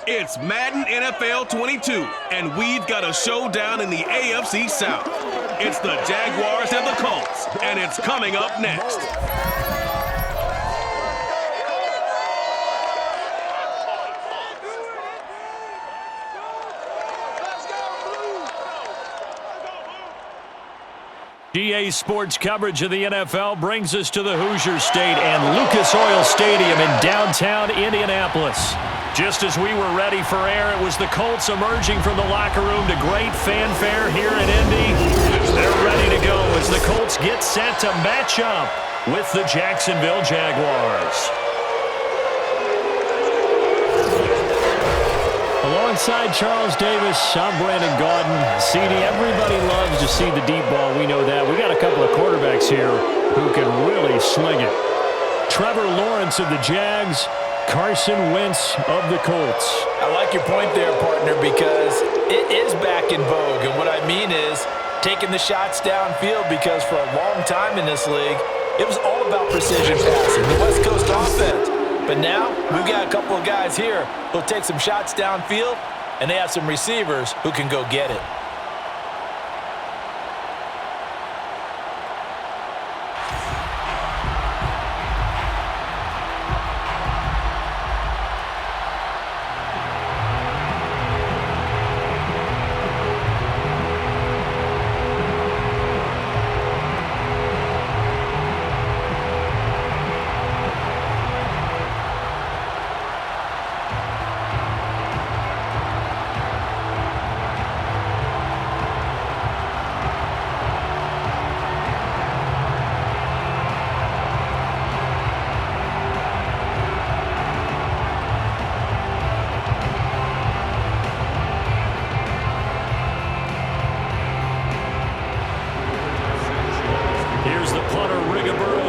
It's Madden NFL 22, and we've got a showdown in the AFC South. It's the Jaguars and the Colts, and it's coming up next. GA Sports coverage of the NFL brings us to the Hoosier State and Lucas Oil Stadium in downtown Indianapolis. Just as we were ready for air, it was the Colts emerging from the locker room to great fanfare here in Indy. They're ready to go as the Colts get set to match up with the Jacksonville Jaguars. Alongside Charles Davis, I'm Brandon Gaudin. CD, everybody loves to see the deep ball. We know that. We got a couple of quarterbacks here who can really sling it. Trevor Lawrence of the Jags, Carson Wentz of the Colts. I like your point there, partner, because it is back in vogue. And what I mean is taking the shots downfield, because for a long time in this league, it was all about precision passing, the West Coast offense. But now we've got a couple of guys here who'll take some shots downfield, and they have some receivers who can go get it.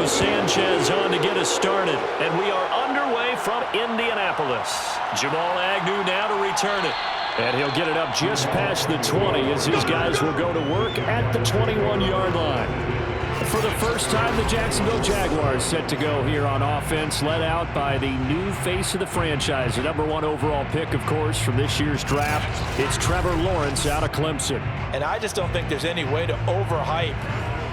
Sanchez on to get us started, and we are underway from Indianapolis. Jamal Agnew now to return it, and he'll get it up just past the 20 as his guys will go to work at the 21-yard line. For the first time, the Jacksonville Jaguars set to go here on offense, led out by the new face of the franchise, the #1 overall pick, of course, from this year's draft. It's Trevor Lawrence out of Clemson. And I just don't think there's any way to overhype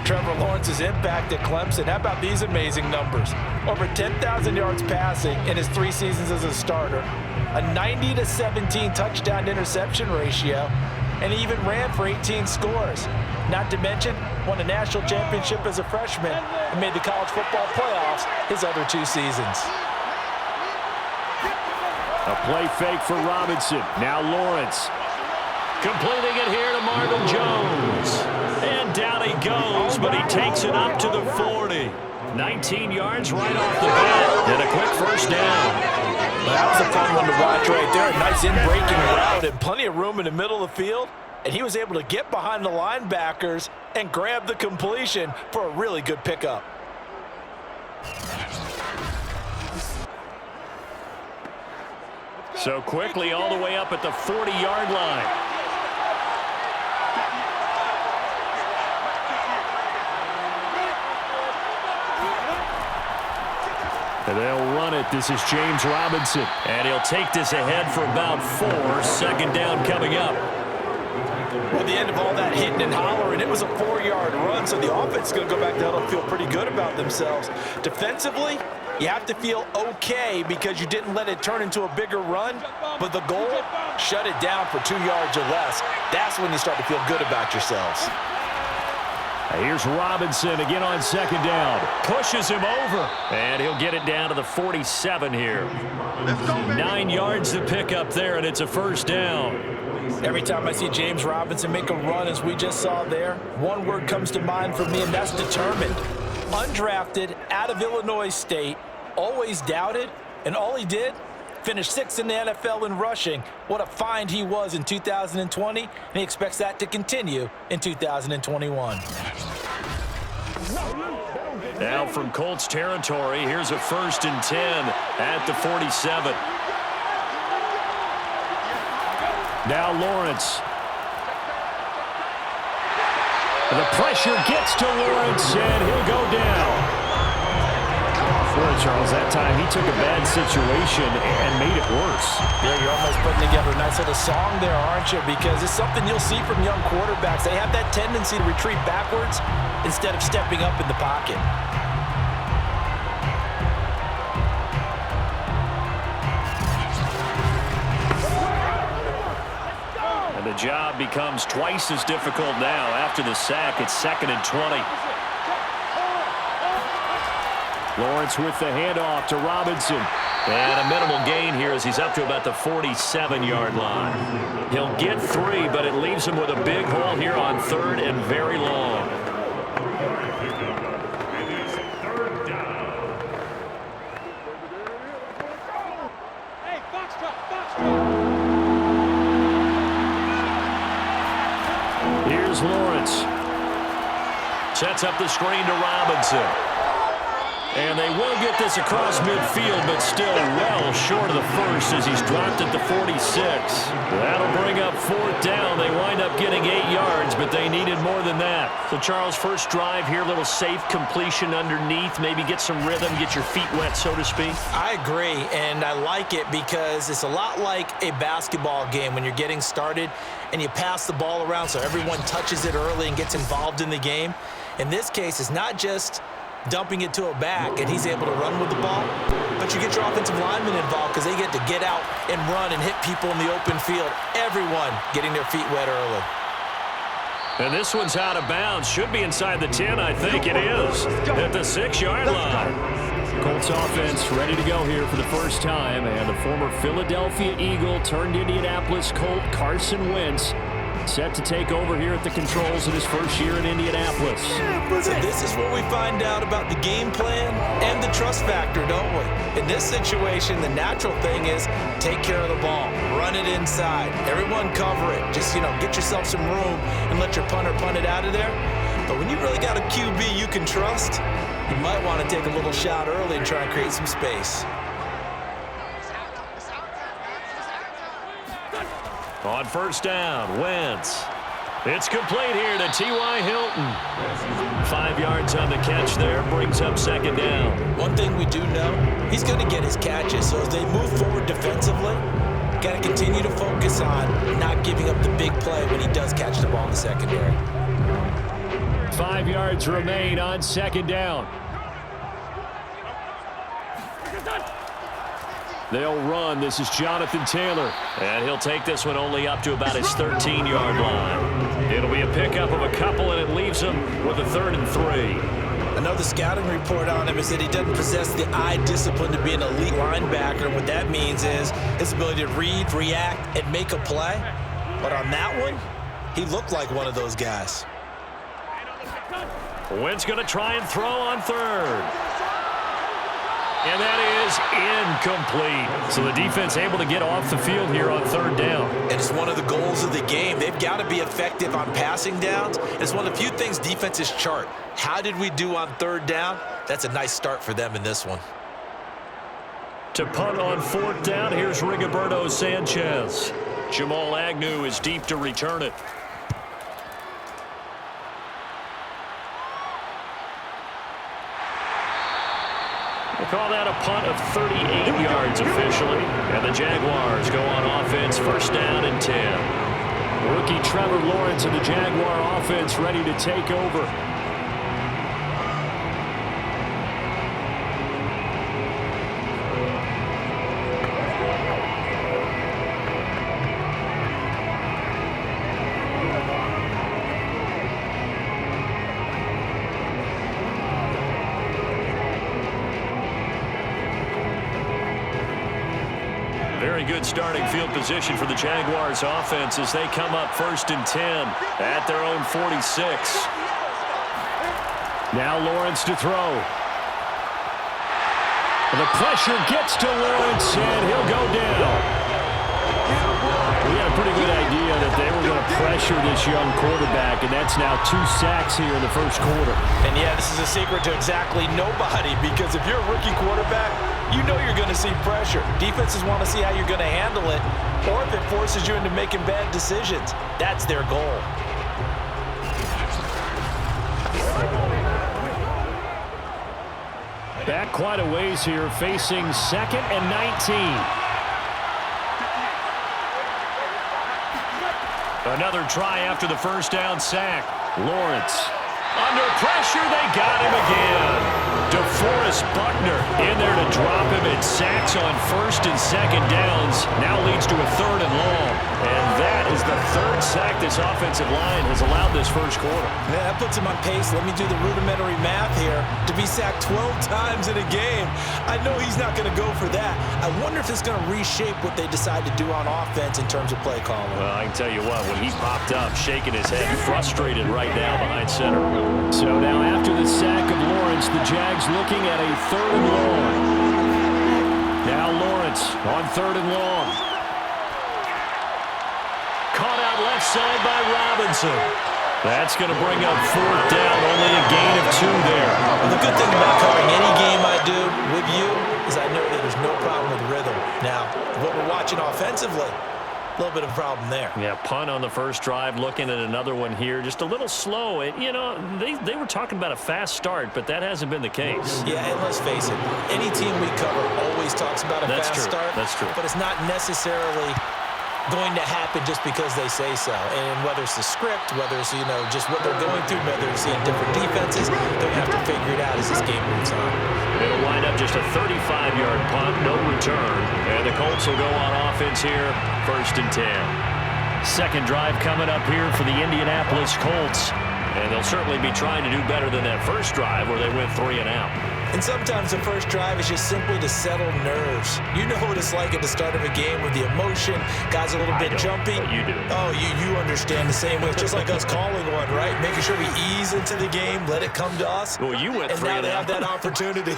Trevor Lawrence's impact at Clemson. How about these amazing numbers? Over 10,000 yards passing in his 3 seasons as a starter, a 90-17 touchdown-to-interception ratio, and he even ran for 18 scores. Not to mention, won a national championship as a freshman and made the college football playoffs his other 2 seasons. A play fake for Robinson. Now Lawrence. Completing it here to Marvin Jones. And down he goes, but he takes it up to the 40. 19 yards right off the bat. And a quick first down. Well, that was a fun one to watch right there. A nice in-breaking route and plenty of room in the middle of the field. And he was able to get behind the linebackers and grab the completion for a really good pickup. So quickly all the way up at the 40-yard line. And they'll run it. This is James Robinson. And he'll take this ahead for about 4. Second down coming up. At the end of all that hitting and hollering, it was a 4-yard run, so the offense is going to go back to huddle and feel pretty good about themselves. Defensively, you have to feel okay because you didn't let it turn into a bigger run, but the goal, shut it down for 2 yards or less. That's when you start to feel good about yourselves. Here's Robinson again on second down. Pushes him over. And he'll get it down to the 47 here. 9 yards to pick up there, and it's a first down. Every time I see James Robinson make a run, as we just saw there, one word comes to mind for me, and that's determined. Undrafted, out of Illinois State, always doubted, and all he did, finished 6th in the NFL in rushing. What a find he was in 2020, and he expects that to continue in 2021. Now from Colts territory, here's a 1st and 10 at the 47. Now Lawrence. The pressure gets to Lawrence, and he'll go down. Boy, Charles, that time he took a bad situation and made it worse. Yeah, you're almost putting together a nice little song there, aren't you? Because it's something you'll see from young quarterbacks. They have that tendency to retreat backwards instead of stepping up in the pocket. And the job becomes twice as difficult now after the sack. It's 2nd and 20. Lawrence with the handoff to Robinson. And a minimal gain here as he's up to about the 47-yard line. He'll get 3, but it leaves him with a big hole here on 3rd and very long. Here's Lawrence. Sets up the screen to Robinson. And they will get this across midfield, but still well short of the first as he's dropped at the 46. That'll bring up 4th down. They wind up getting 8 yards, but they needed more than that. So, Charles, first drive here, little safe completion underneath, maybe get some rhythm, get your feet wet, so to speak. I agree, and I like it because it's a lot like a basketball game when you're getting started and you pass the ball around so everyone touches it early and gets involved in the game. In this case, it's not just dumping it to a back and he's able to run with the ball, but you get your offensive linemen involved because they get to get out and run and hit people in the open field. Everyone getting their feet wet early. And this one's out of bounds. Should be inside the 10, I think it is, at the 6-yard line. Colts offense ready to go here for the first time, and the former Philadelphia Eagle turned Indianapolis Colt Carson Wentz set to take over here at the controls in his first year in Indianapolis. So this is what we find out about the game plan and the trust factor, don't we? In this situation, the natural thing is take care of the ball, run it inside, everyone cover it. Just, get yourself some room and let your punter punt it out of there. But when you really got a QB you can trust, you might want to take a little shot early and try and create some space. On first down, Wentz. It's complete here to T.Y. Hilton. 5 yards on the catch there, brings up 2nd down. One thing we do know, he's going to get his catches. So as they move forward defensively, got to continue to focus on not giving up the big play when he does catch the ball in the secondary. 5 yards remain on 2nd down. They'll run. This is Jonathan Taylor. And he'll take this one only up to about his 13-yard line. It'll be a pickup of a couple, and it leaves him with a 3rd and 3. Another scouting report on him is that he doesn't possess the eye discipline to be an elite linebacker. What that means is his ability to read, react, and make a play. But on that one, he looked like one of those guys. Wentz going to try and throw on 3rd. And that is incomplete. So the defense able to get off the field here on 3rd down. And it's one of the goals of the game. They've got to be effective on passing downs. It's one of the few things defenses chart. How did we do on 3rd down? That's a nice start for them in this one. To punt on 4th down, here's Rigoberto Sanchez. Jamal Agnew is deep to return it. We'll call that a punt of 38 yards officially. And the Jaguars go on offense, 1st down and 10. Rookie Trevor Lawrence and the Jaguar offense ready to take over. Very good starting field position for the Jaguars offense as they come up 1st and 10 at their own 46. Now Lawrence to throw. The pressure gets to Lawrence, and he'll go down. We had a pretty good idea that they were going to pressure this young quarterback, and that's now 2 sacks here in the first quarter. And yeah, this is a secret to exactly nobody, because if you're a rookie quarterback, you know you're going to see pressure. Defenses want to see how you're going to handle it, or if it forces you into making bad decisions. That's their goal. Back quite a ways here, facing 2nd and 19. Another try after the first down sack. Lawrence. Under pressure, they got him again. DeForest Buckner in there to drop him. It sacks on 1st and 2nd downs. Now leads to a 3rd and long. And that is the 3rd sack this offensive line has allowed this first quarter. Man, that puts him on pace. Let me do the rudimentary math here. To be sacked 12 times in a game, I know he's not going to go for that. I wonder if it's going to reshape what they decide to do on offense in terms of play calling. Well, I can tell you what, when he popped up, shaking his head, frustrated right now behind center. So now after the sack of Lawrence, the Jags looking at a 3rd and long. Now Lawrence on 3rd and long. Caught out left side by Robinson. That's going to bring up 4th down, only a gain of 2 there. Well, the good thing about covering any game I do with you is I know that there's no problem with rhythm. Now, what we're watching offensively, a little bit of a problem there. Yeah, punt on the first drive, looking at another one here. Just a little slow. You know, they were talking about a fast start, but that hasn't been the case. Yeah, and let's face it, any team we cover always talks about a fast start. That's true. But it's not necessarily going to happen just because they say so. And whether it's the script, whether it's, just what they're going through, whether it's seeing different defenses, they're going to have to figure it out as this game moves on. It'll wind up just a 35-yard punt, no return. And the Colts will go on offense here, 1st and 10. Second drive coming up here for the Indianapolis Colts. And they'll certainly be trying to do better than that first drive where they went 3 and out. And sometimes the first drive is just simply to settle nerves. You know what it's like at the start of a game with the emotion. Guys a little bit jumpy. You do. Oh, you understand the same way. It's just like us calling one, right? Making sure we ease into the game, let it come to us. Well, you went 3 and out. And now they have that opportunity.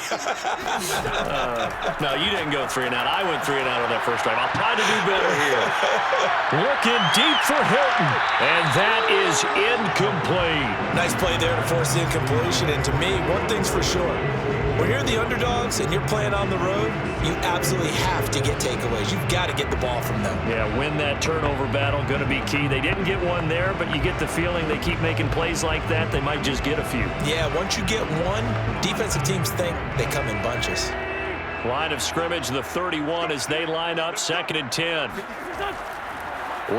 No, you didn't go 3 and out. I went 3 and out on that first drive. I'll try to do better here. Looking deep for Hilton. And that is incomplete. Nice play there to force the incompletion. And to me, one thing's for sure. When you're the underdogs and you're playing on the road, you absolutely have to get takeaways. You've got to get the ball from them. Yeah, win that turnover battle, going to be key. They didn't get one there, but you get the feeling they keep making plays like that, they might just get a few. Yeah, once you get one, defensive teams think they come in bunches. Line of scrimmage, the 31 as they line up, 2nd and 10.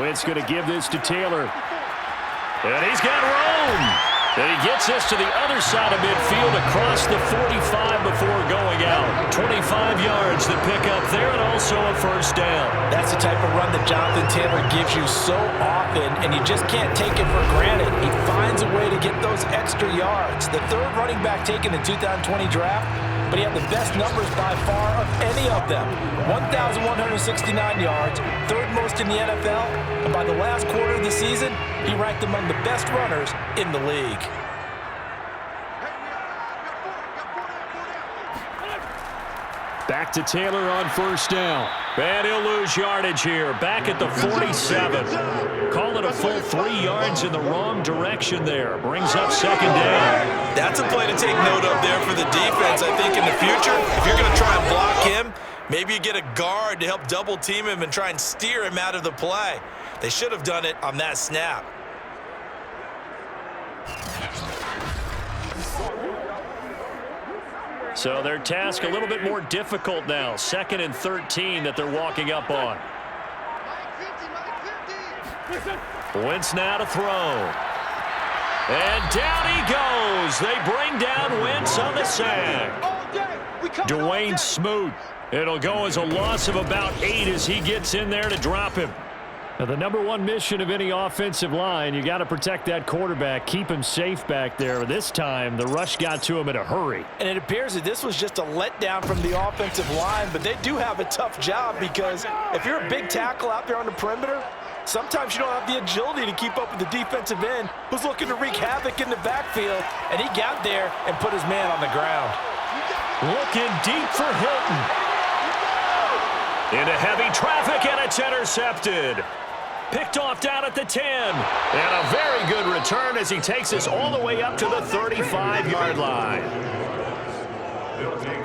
Wentz going to give this to Taylor. And he's got room. And he gets this to the other side of midfield across the 45 before going out. 25 yards to pick up there and also a 1st down. That's the type of run that Jonathan Taylor gives you so often, and you just can't take it for granted. He finds a way to get those extra yards. The 3rd running back taken in the 2020 draft, but he had the best numbers by far of any of them. 1,169 yards, 3rd most in the NFL, and by the last quarter of the season, he ranked among the best runners in the league. Back to Taylor on 1st down. And he'll lose yardage here. Back at the 47. Call it a full 3 yards in the wrong direction there. Brings up 2nd down. That's a play to take note of there for the defense. I think in the future, if you're going to try and block him, maybe you get a guard to help double team him and try and steer him out of the play. They should have done it on that snap. So their task a little bit more difficult now. 2nd and 13 that they're walking up on. Wentz now to throw. And down he goes. They bring down Wentz on the sack. Dwayne Smoot. It'll go as a loss of about 8 as he gets in there to drop him. Now, the number one mission of any offensive line, you got to protect that quarterback, keep him safe back there. This time, the rush got to him in a hurry. And it appears that this was just a letdown from the offensive line, but they do have a tough job because if you're a big tackle out there on the perimeter, sometimes you don't have the agility to keep up with the defensive end who's looking to wreak havoc in the backfield, and he got there and put his man on the ground. Looking deep for Hilton. Into heavy traffic, and it's intercepted. Picked off down at the 10. And a very good return as he takes us all the way up to the 35-yard line.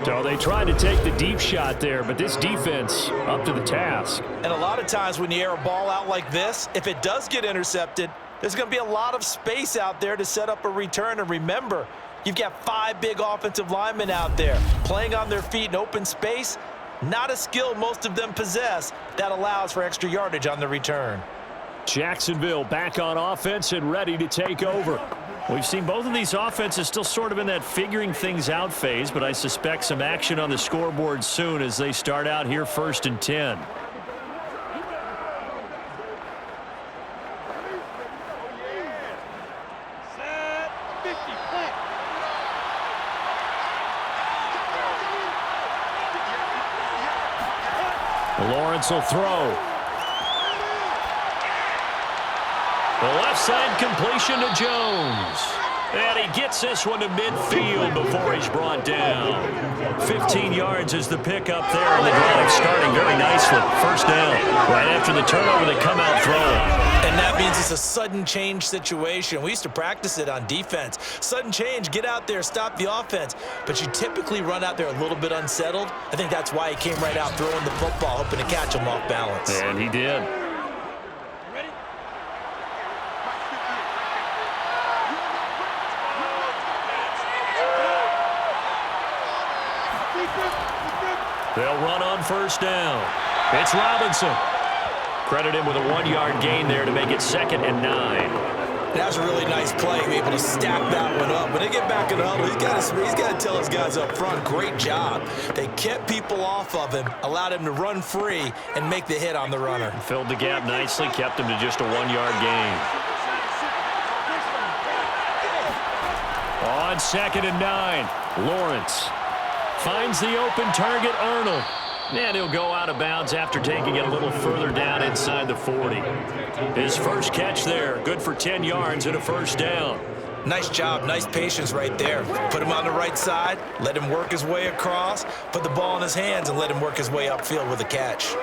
So they tried to take the deep shot there, but this defense up to the task. And a lot of times when you air a ball out like this, if it does get intercepted, there's going to be a lot of space out there to set up a return. And remember, You've got 5 big offensive linemen out there playing on their feet in open space. Not a skill most of them possess that allows for extra yardage on the return. Jacksonville back on offense and ready to take over. We've seen both of these offenses still sort of in that figuring things out phase, but I suspect some action on the scoreboard soon as they start out here 1st and 10. Lawrence will throw. The left side completion to Jones. And he gets this one to midfield before he's brought down. 15 yards is the pickup there, and the drive starting very nicely. First down. Right after the turnover, they come out throwing. And that means it's a sudden change situation. We used to practice it on defense. Sudden change, get out there, stop the offense. But you typically run out there a little bit unsettled. I think that's why he came right out throwing the football, hoping to catch him off balance. And he did. They'll run on first down. It's Robinson. Credit him with a 1-yard gain there to make it 2nd and 9. That's a really nice play, to be able to stack that one up. When they get back in the huddle, he's got to tell his guys up front, great job. They kept people off of him, allowed him to run free, and make the hit on the runner. Filled the gap nicely, kept him to just a 1-yard gain. On 2nd and 9, Lawrence finds the open target, Arnold. And he'll go out of bounds after taking it a little further down inside the 40. His first catch there, good for 10 yards and a first down. Nice job, nice patience right there. Put him on the right side, let him work his way across, put the ball in his hands, and let him work his way upfield with a catch.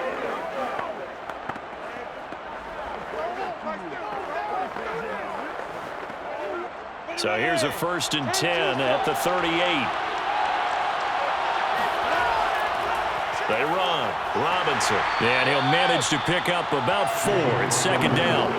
So here's a 1st and 10 at the 38. They run. Robinson. And he'll manage to pick up about 4. It's 2nd down.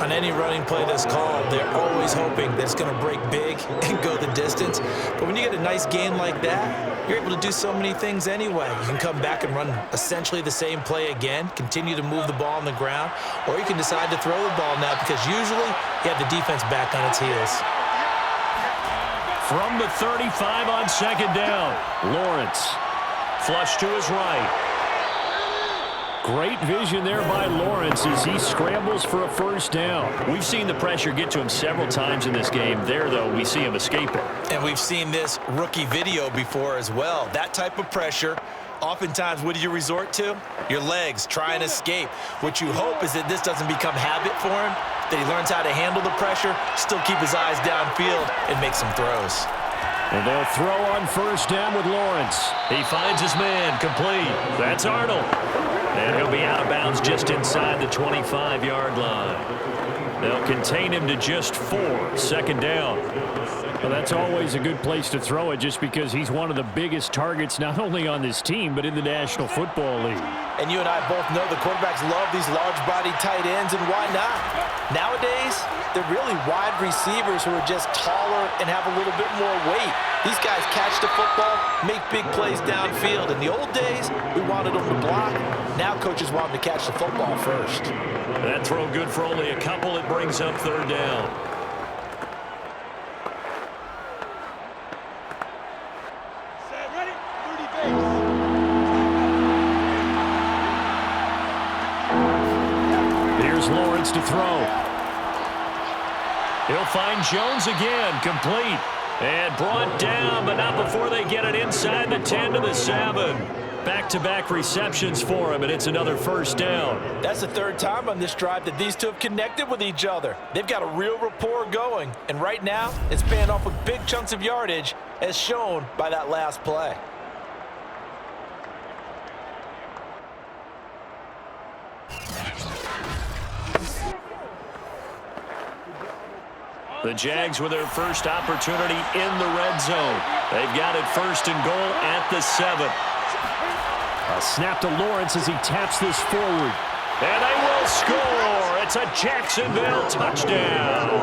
On any running play that's called, they're always hoping that it's going to break big and go the distance. But when you get a nice gain like that, you're able to do so many things anyway. You can come back and run essentially the same play again, continue to move the ball on the ground, or you can decide to throw the ball now because usually you have the defense back on its heels. From the 35 on 2nd down, Lawrence. Flush to his right. Great vision there by Lawrence as he scrambles for a first down. We've seen the pressure get to him several times in this game. There, though, we see him escape it. And we've seen this rookie video before as well. That type of pressure, oftentimes, what do you resort to? Your legs, try and escape. What you hope is that this doesn't become habit for him, that he learns how to handle the pressure, still keep his eyes downfield, and make some throws. And they'll throw on first down with Lawrence. He finds his man, complete. That's Arnold. And he'll be out of bounds just inside the 25-yard line. They'll contain him to just 4, 2nd down. Well, that's always a good place to throw it just because he's one of the biggest targets not only on this team but in the National Football League. And you and I both know the quarterbacks love these large-body tight ends, and why not? Nowadays, they're really wide receivers who are just taller and have a little bit more weight. These guys catch the football, make big plays downfield. In the old days, we wanted them to block. Now coaches want them to catch the football first. That throw good for only a couple. It brings up 3rd down. Here's Lawrence to throw. He'll find Jones again, complete. And brought down, but not before they get it inside the 10 to the 7. Back-to-back receptions for him, and it's another first down. That's the 3rd time on this drive that these two have connected with each other. They've got a real rapport going, and right now it's paying off with big chunks of yardage, as shown by that last play. The Jags with their first opportunity in the red zone. They've got it 1st and goal at the 7. A snap to Lawrence as he taps this forward. And they will score. It's a Jacksonville touchdown.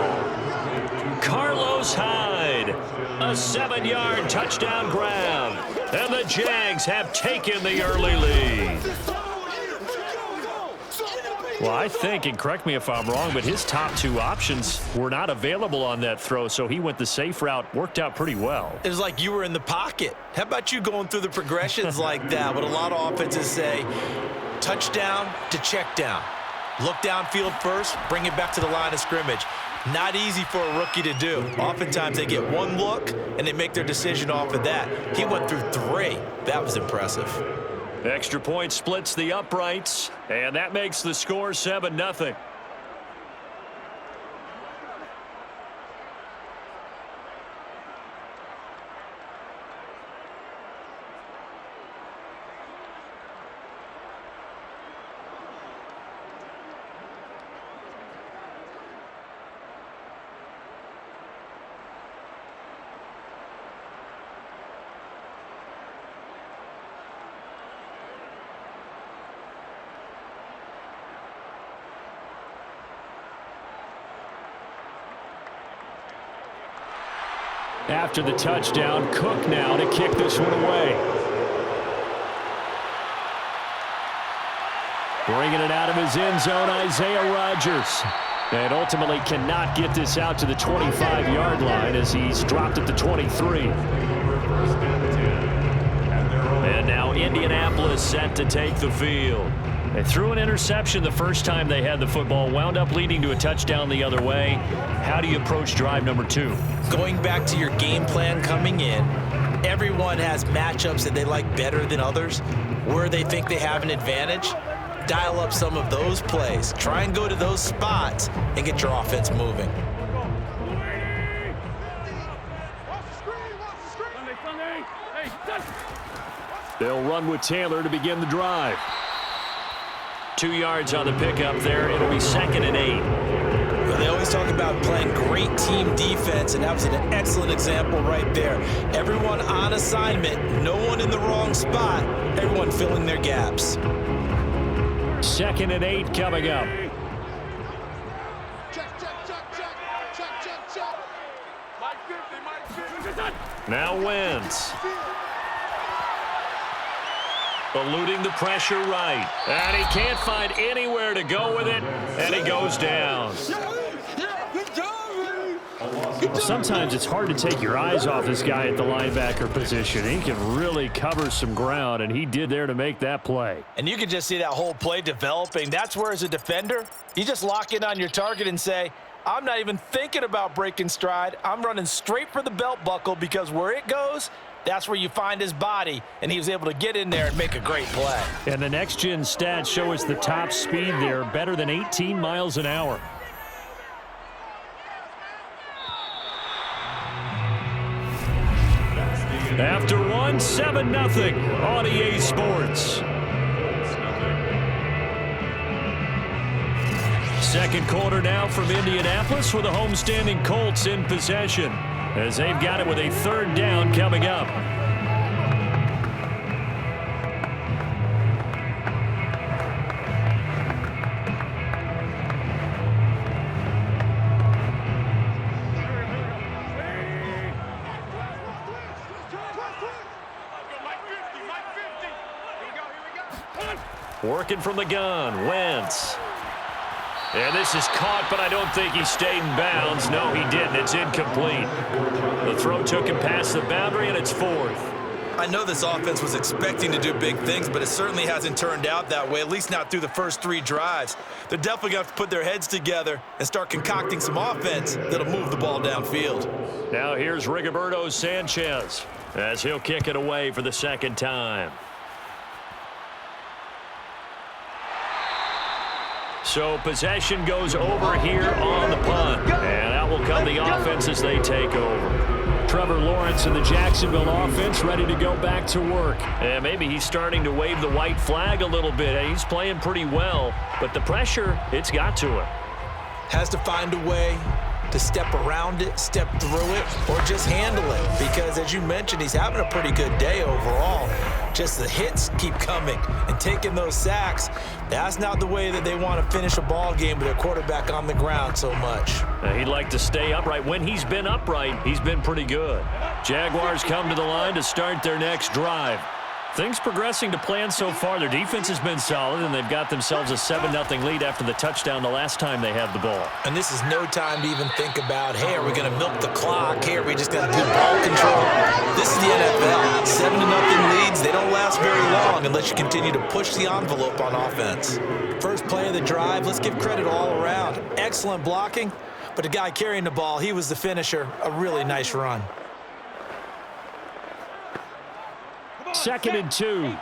Carlos Hyde. A 7-yard touchdown grab. And the Jags have taken the early lead. Well, I think, and correct me if I'm wrong, but his top two options were not available on that throw, so he went the safe route. Worked out pretty well. It was like you were in the pocket. How about you going through the progressions like that? What a lot of offenses say, touchdown to check down. Look downfield first, bring it back to the line of scrimmage. Not easy for a rookie to do. Oftentimes they get one look, and they make their decision off of that. He went through 3. That was impressive. Extra point splits the uprights, and that makes the score 7-0. After the touchdown, Cook now to kick this one away. Bringing it out of his end zone, Isaiah Rodgers. And ultimately cannot get this out to the 25-yard line as he's dropped at the 23. And now Indianapolis set to take the field. They threw an interception the first time they had the football, wound up leading to a touchdown the other way. How do you approach drive number 2? Going back to your game plan coming in, everyone has matchups that they like better than others, where they think they have an advantage. Dial up some of those plays. Try and go to those spots and get your offense moving. They'll run with Taylor to begin the drive. 2 yards on the pickup there. It'll be 2nd and 8. Well, they always talk about playing great team defense, and that was an excellent example right there. Everyone on assignment, no one in the wrong spot, everyone filling their gaps. 2nd and 8 coming up. Now Wentz. Eluding the pressure right. And he can't find anywhere to go with it. And he goes down. Well, sometimes it's hard to take your eyes off this guy at the linebacker position. He can really cover some ground, and he did there to make that play. And you can just see that whole play developing. That's where, as a defender, you just lock in on your target and say, I'm not even thinking about breaking stride. I'm running straight for the belt buckle, because where it goes, that's where you find his body, and he was able to get in there and make a great play. And the next-gen stats show us the top speed there, better than 18 miles an hour. After 7-0 on EA Sports. Second quarter now from Indianapolis with the homestanding Colts in possession, as they've got it with a 3rd down coming up. Working from the gun, Wentz. And this is caught, but I don't think he stayed in bounds. No, he didn't. It's incomplete. The throw took him past the boundary, and it's 4th. I know this offense was expecting to do big things, but it certainly hasn't turned out that way, at least not through the first 3 drives. They're definitely going to have to put their heads together and start concocting some offense that'll move the ball downfield. Now here's Rigoberto Sanchez as he'll kick it away for the 2nd time. So possession goes over here on the punt. And out will come the offense as they take over. Trevor Lawrence and the Jacksonville offense ready to go back to work. And maybe he's starting to wave the white flag a little bit. He's playing pretty well, but the pressure, it's got to him. Has to find a way to step around it, step through it, or just handle it. Because as you mentioned, he's having a pretty good day overall. Just the hits keep coming and taking those sacks. That's not the way that they want to finish a ball game with their quarterback on the ground so much. He'd like to stay upright. When he's been upright, he's been pretty good. Jaguars come to the line to start their next drive. Things progressing to plan so far. Their defense has been solid, and they've got themselves a 7-0 lead after the touchdown the last time they had the ball. And this is no time to even think about, hey, are we going to milk the clock? Hey, are we just going to do ball control? This is the NFL. 7-0 leads, they don't last very long unless you continue to push the envelope on offense. First play of the drive, let's give credit all around. Excellent blocking, but the guy carrying the ball, he was the finisher. A really nice run. 2nd and 2.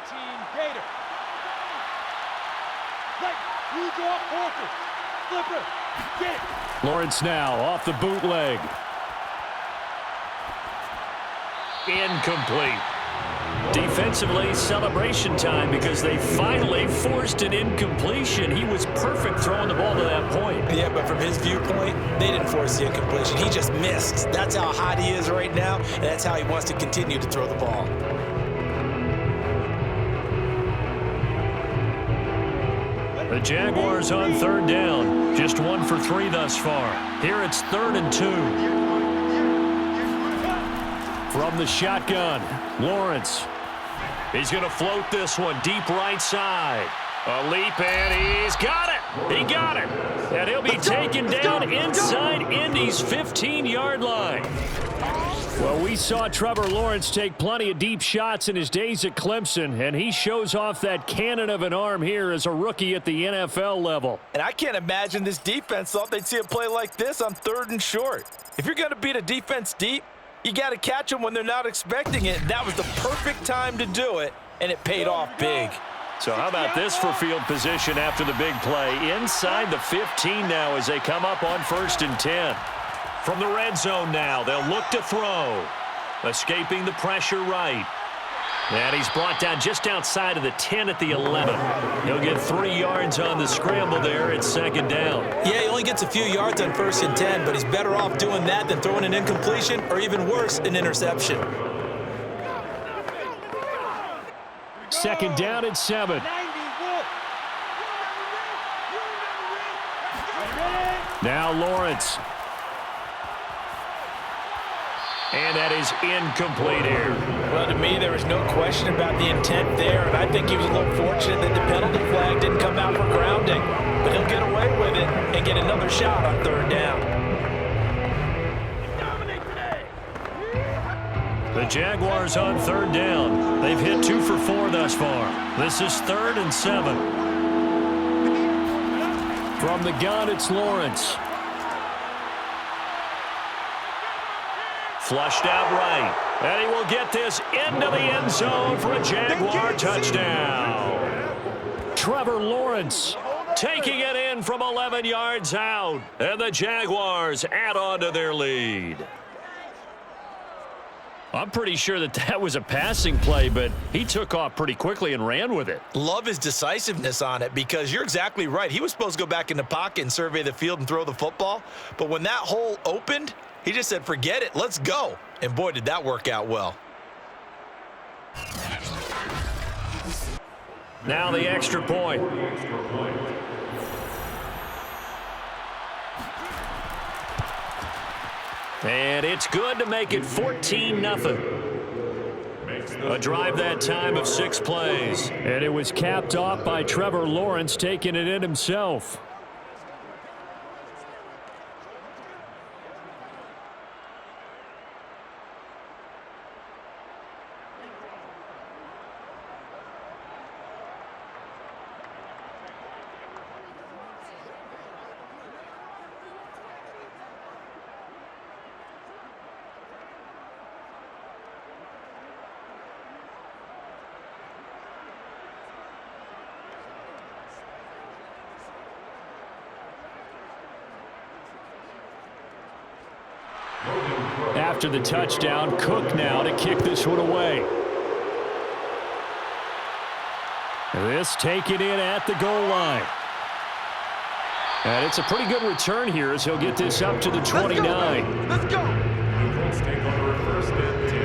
Lawrence now off the bootleg. Incomplete. Defensively, celebration time because they finally forced an incompletion. He was perfect throwing the ball to that point. Yeah, but from his viewpoint, they didn't force the incompletion. He just missed. That's how hot he is right now, and that's how he wants to continue to throw the ball. The Jaguars on 3rd down. Just 1 for 3 thus far. Here it's 3rd and 2. From the shotgun, Lawrence. He's going to float this one deep right side. A leap, and he's got it. He got it. And he'll be taken down inside Indy's 15-yard line. Well, we saw Trevor Lawrence take plenty of deep shots in his days at Clemson, and he shows off that cannon of an arm here as a rookie at the NFL level. And I can't imagine this defense thought they'd see a play like this on 3rd and short. If you're going to beat a defense deep, you got to catch them when they're not expecting it. That was the perfect time to do it, and it paid off big. So how about this for field position after the big play? Inside the 15 now as they come up on 1st and 10. From the red zone now, they'll look to throw. Escaping the pressure right. And he's brought down just outside of the 10 at the 11. He'll get 3 yards on the scramble there at 2nd down. Yeah, he only gets a few yards on 1st and 10, but he's better off doing that than throwing an incompletion or even worse, an interception. 2nd down at 7. Now Lawrence. And that is incomplete here. Well, to me, there was no question about the intent there, and I think he was a little fortunate that the penalty flag didn't come out for grounding. But he'll get away with it and get another shot on 3rd down. The Jaguars on 3rd down. They've hit 2 for 4 thus far. This is 3rd and 7. From the gun, it's Lawrence. Flushed out right. And he will get this into the end zone for a Jaguar touchdown. Trevor Lawrence taking it in from 11 yards out. And the Jaguars add on to their lead. I'm pretty sure that was a passing play, but he took off pretty quickly and ran with it. Love his decisiveness on it because you're exactly right. He was supposed to go back in the pocket and survey the field and throw the football. But when that hole opened, he just said, forget it, let's go. And boy, did that work out well. Now the extra point. And it's good to make it 14-0. A drive that time of 6 plays. And it was capped off by Trevor Lawrence taking it in himself. After the touchdown, Cook now to kick this one away. This taken in at the goal line. And it's a pretty good return here as he'll get this up to the 29. Let's go. The Colts take over 1st and 10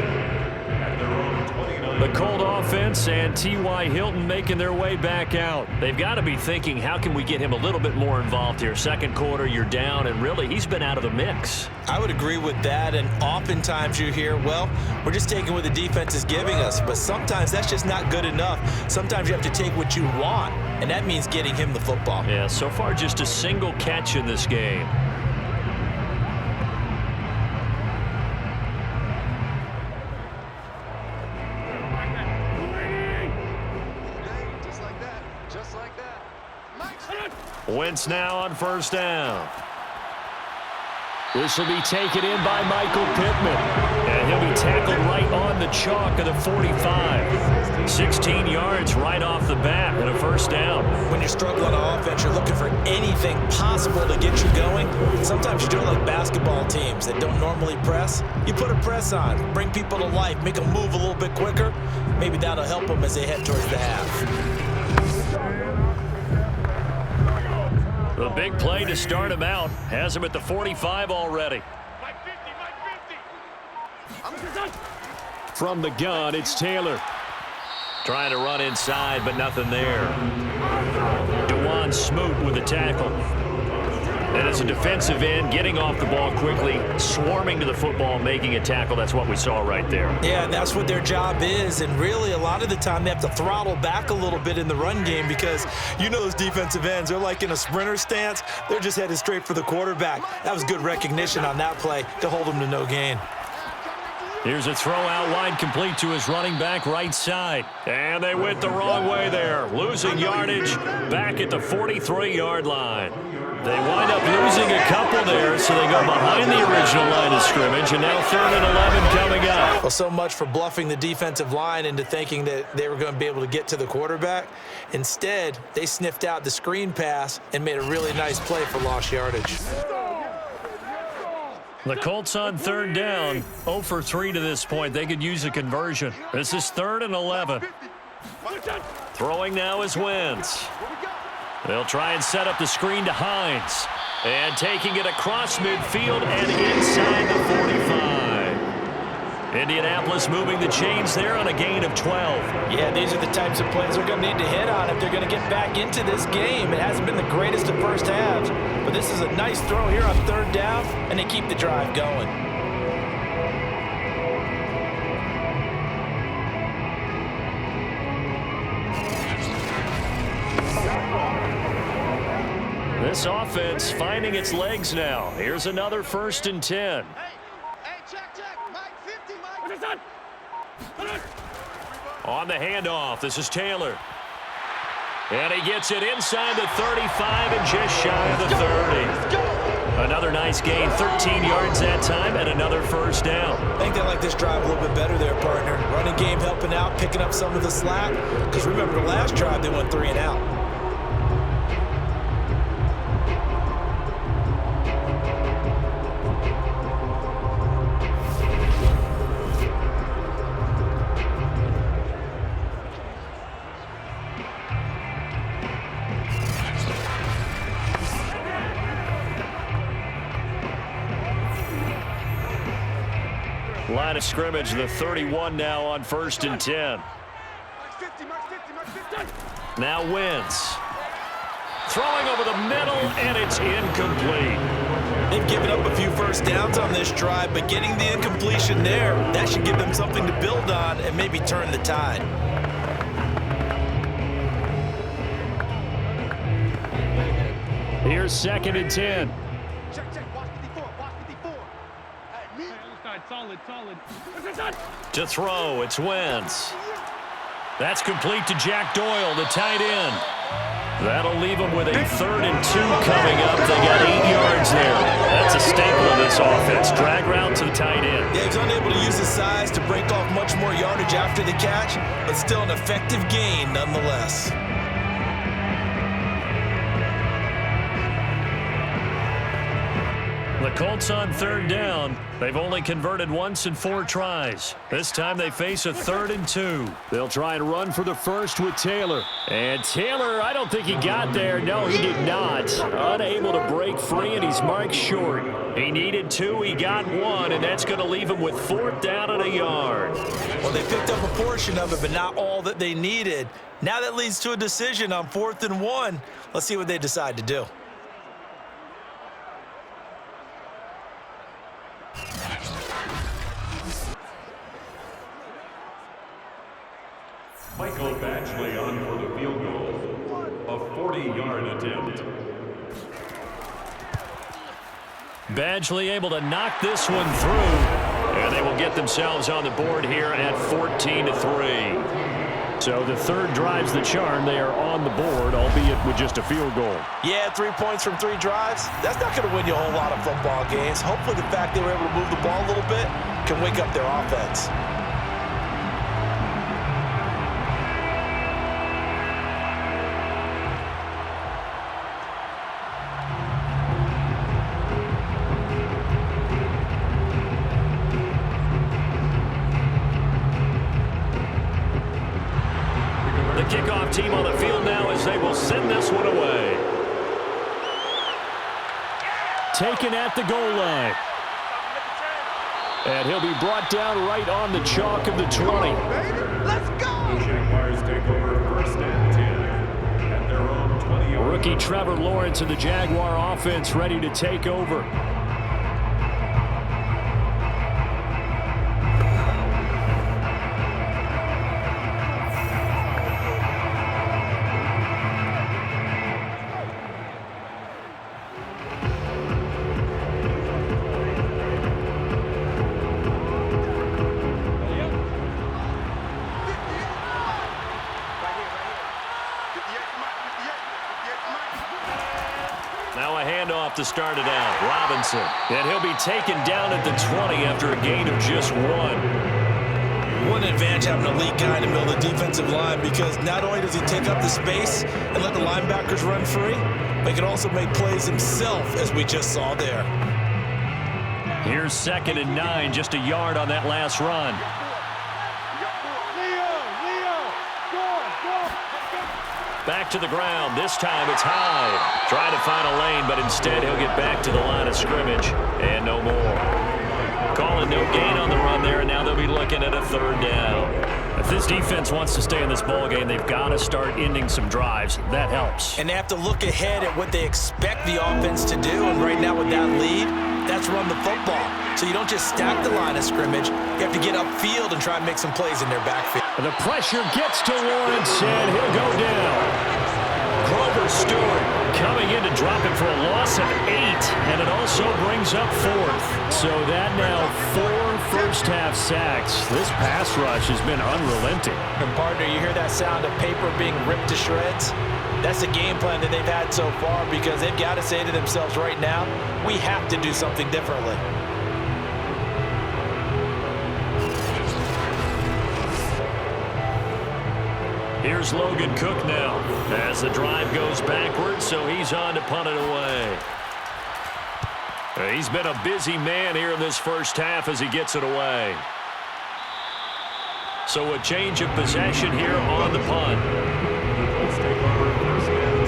at their own 29. The Colt offense, and T.Y. Hilton making their way back out. They've got to be thinking, how can we get him a little bit more involved here? Second quarter, you're down, and really, he's been out of the mix. I would agree with that, and oftentimes you hear, well, we're just taking what the defense is giving us, but sometimes that's just not good enough. Sometimes you have to take what you want, and that means getting him the football. Yeah, so far just a single catch in this game. Wentz now on first down. This will be taken in by Michael Pittman. And he'll be tackled right on the chalk of the 45. 16 yards right off the bat and a first down. When you're struggling on offense, you're looking for anything possible to get you going. Sometimes you do it like basketball teams that don't normally press. You put a press on, bring people to life, make them move a little bit quicker. Maybe that'll help them as they head towards the half. The big play to start him out has him at the 45 already. From the gun, it's Taylor. Trying to run inside, but nothing there. DeJuan Smoot with the tackle. And as a defensive end, getting off the ball quickly, swarming to the football, making a tackle. That's what we saw right there. Yeah, that's what their job is. And really, a lot of the time, they have to throttle back a little bit in the run game because you know those defensive ends, they're like in a sprinter stance. They're just headed straight for the quarterback. That was good recognition on that play to hold them to no gain. Here's a throw out wide, complete to his running back right side. And they went the wrong way there. Losing yardage back at the 43-yard line. They wind up losing a couple there, so they go behind the original line of scrimmage, and now 3rd and 11 coming up. Well, so much for bluffing the defensive line into thinking that they were going to be able to get to the quarterback. Instead, they sniffed out the screen pass and made a really nice play for lost yardage. The Colts on 3rd down, 0 for 3 to this point. They could use a conversion. This is 3rd and 11. Throwing now is Wentz. They'll try and set up the screen to Hines. And taking it across midfield and inside the 45. Indianapolis moving the chains there on a gain of 12. Yeah, these are the types of plays they're going to need to hit on if they're going to get back into this game. It hasn't been the greatest of first halves, but this is a nice throw here on 3rd down, and they keep the drive going. This offense finding its legs now. Here's another 1st and 10. On the handoff, this is Taylor. And he gets it inside the 35 and just shy of the 30. Another nice gain, 13 yards that time, and another first down. I think they like this drive a little bit better there, partner. Running game helping out, picking up some of the slack. Because remember, the last drive, they went 3 and out. Line of scrimmage, the 31 now on 1st and 10. Now Wentz. Throwing over the middle, and it's incomplete. They've given up a few first downs on this drive, but getting the incompletion there, that should give them something to build on and maybe turn the tide. Here's 2nd and 10. To throw, it's Wentz. That's complete to Jack Doyle, the tight end. That'll leave them with a 3rd and 2 coming up. They got 8 yards there. That's a staple of this offense. Drag route to the tight end. Yeah, he's unable to use his size to break off much more yardage after the catch, but still an effective gain nonetheless. The Colts on third down. They've only converted once in 4 tries. This time they face a 3rd and 2. They'll try and run for the first with Taylor. And Taylor, I don't think he got there. No, he did not. Unable to break free, and he's marked short. He needed 2. He got 1, and that's going to leave him with 4th down and a yard. Well, they picked up a portion of it, but not all that they needed. Now that leads to a decision on 4th and 1. Let's see what they decide to do. Michael Badgley on for the field goal. A 40-yard attempt. Badgley able to knock this one through. And they will get themselves on the board here at 14-3. So the third drives the charm. They are on the board, albeit with just a field goal. Yeah, 3 points from 3 drives. That's not going to win you a whole lot of football games. Hopefully the fact they were able to move the ball a little bit can wake up their offense. Kickoff team on the field now as they will send this one away. Taken at the goal line. And he'll be brought down right on the chalk of the 20. Let's go! The Jaguars take over 1st and 10 at their own 20-yard. Rookie Trevor Lawrence and the Jaguar offense ready to take over. Now a handoff to start it out. Robinson. And he'll be taken down at the 20 after a gain of just 1. What an advantage having an elite guy in the middle of the defensive line, because not only does he take up the space and let the linebackers run free, but he can also make plays himself, as we just saw there. Here's 2nd and 9, just a yard on that last run. Back to the ground. This time it's high. Trying to find a lane, but instead he'll get back to the line of scrimmage. And no more. Calling no gain on the run there, and now they'll be looking at a 3rd down. If this defense wants to stay in this ballgame, they've got to start ending some drives. That helps. And they have to look ahead at what they expect the offense to do. And right now with that lead, that's run the football. So you don't just stack the line of scrimmage. You have to get upfield and try and make some plays in their backfield. The pressure gets to Lawrence, and he'll go down. Grover Stewart coming in to drop it for a loss of 8, and it also brings up 4th. So that now 4 first-half sacks. This pass rush has been unrelenting. And partner, you hear that sound of paper being ripped to shreds? That's the game plan that they've had so far, because they've got to say to themselves right now, we have to do something differently. Here's Logan Cook now as the drive goes backwards, so he's on to punt it away. He's been a busy man here in this first half as he gets it away. So a change of possession here on the punt. Let's take over 1st and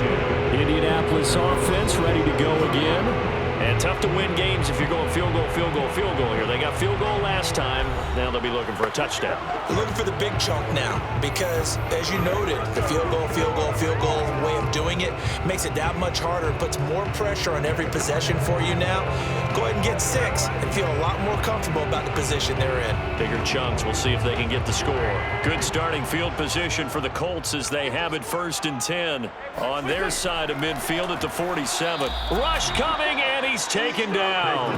10. Indianapolis offense ready to go again. And tough to win games if you're going field goal, field goal, field goal here. They got field goal last time. Now they'll be looking for a touchdown. They're looking for the big chunk now, because, as you noted, the field goal way of doing it makes it that much harder. It puts more pressure on every possession for you now. Go ahead and get 6 and feel a lot more comfortable about the position they're in. Bigger chunks. We'll see if they can get the score. Good starting field position for the Colts as they have it 1st and 10 on their side of midfield at the 47. Rush coming, and he's taken down.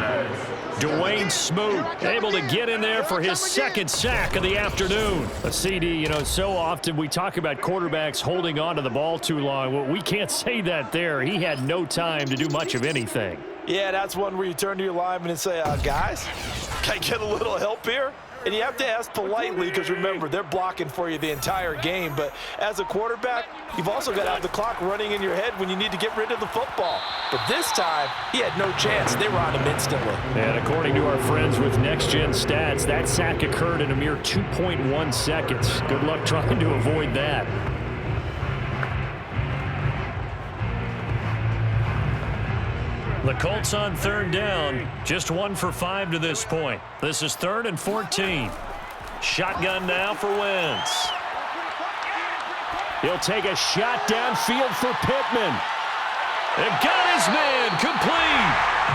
Dwayne Smoot able to get in there for his 2nd sack of the afternoon. A CD, you know, so often we talk about quarterbacks holding on to the ball too long. Well, we can't say that there. He had no time to do much of anything. Yeah, that's one where you turn to your lineman and say, guys, can I get a little help here? And you have to ask politely because, remember, they're blocking for you the entire game. But as a quarterback, you've also got to have the clock running in your head when you need to get rid of the football. But this time, he had no chance. They were on him instantly. And according to our friends with Next Gen Stats, that sack occurred in a mere 2.1 seconds. Good luck trying to avoid that. The Colts on third down, just 1 for 5 to this point. This is 3rd and 14. Shotgun now for Wentz. He'll take a shot downfield for Pittman. And got his man complete.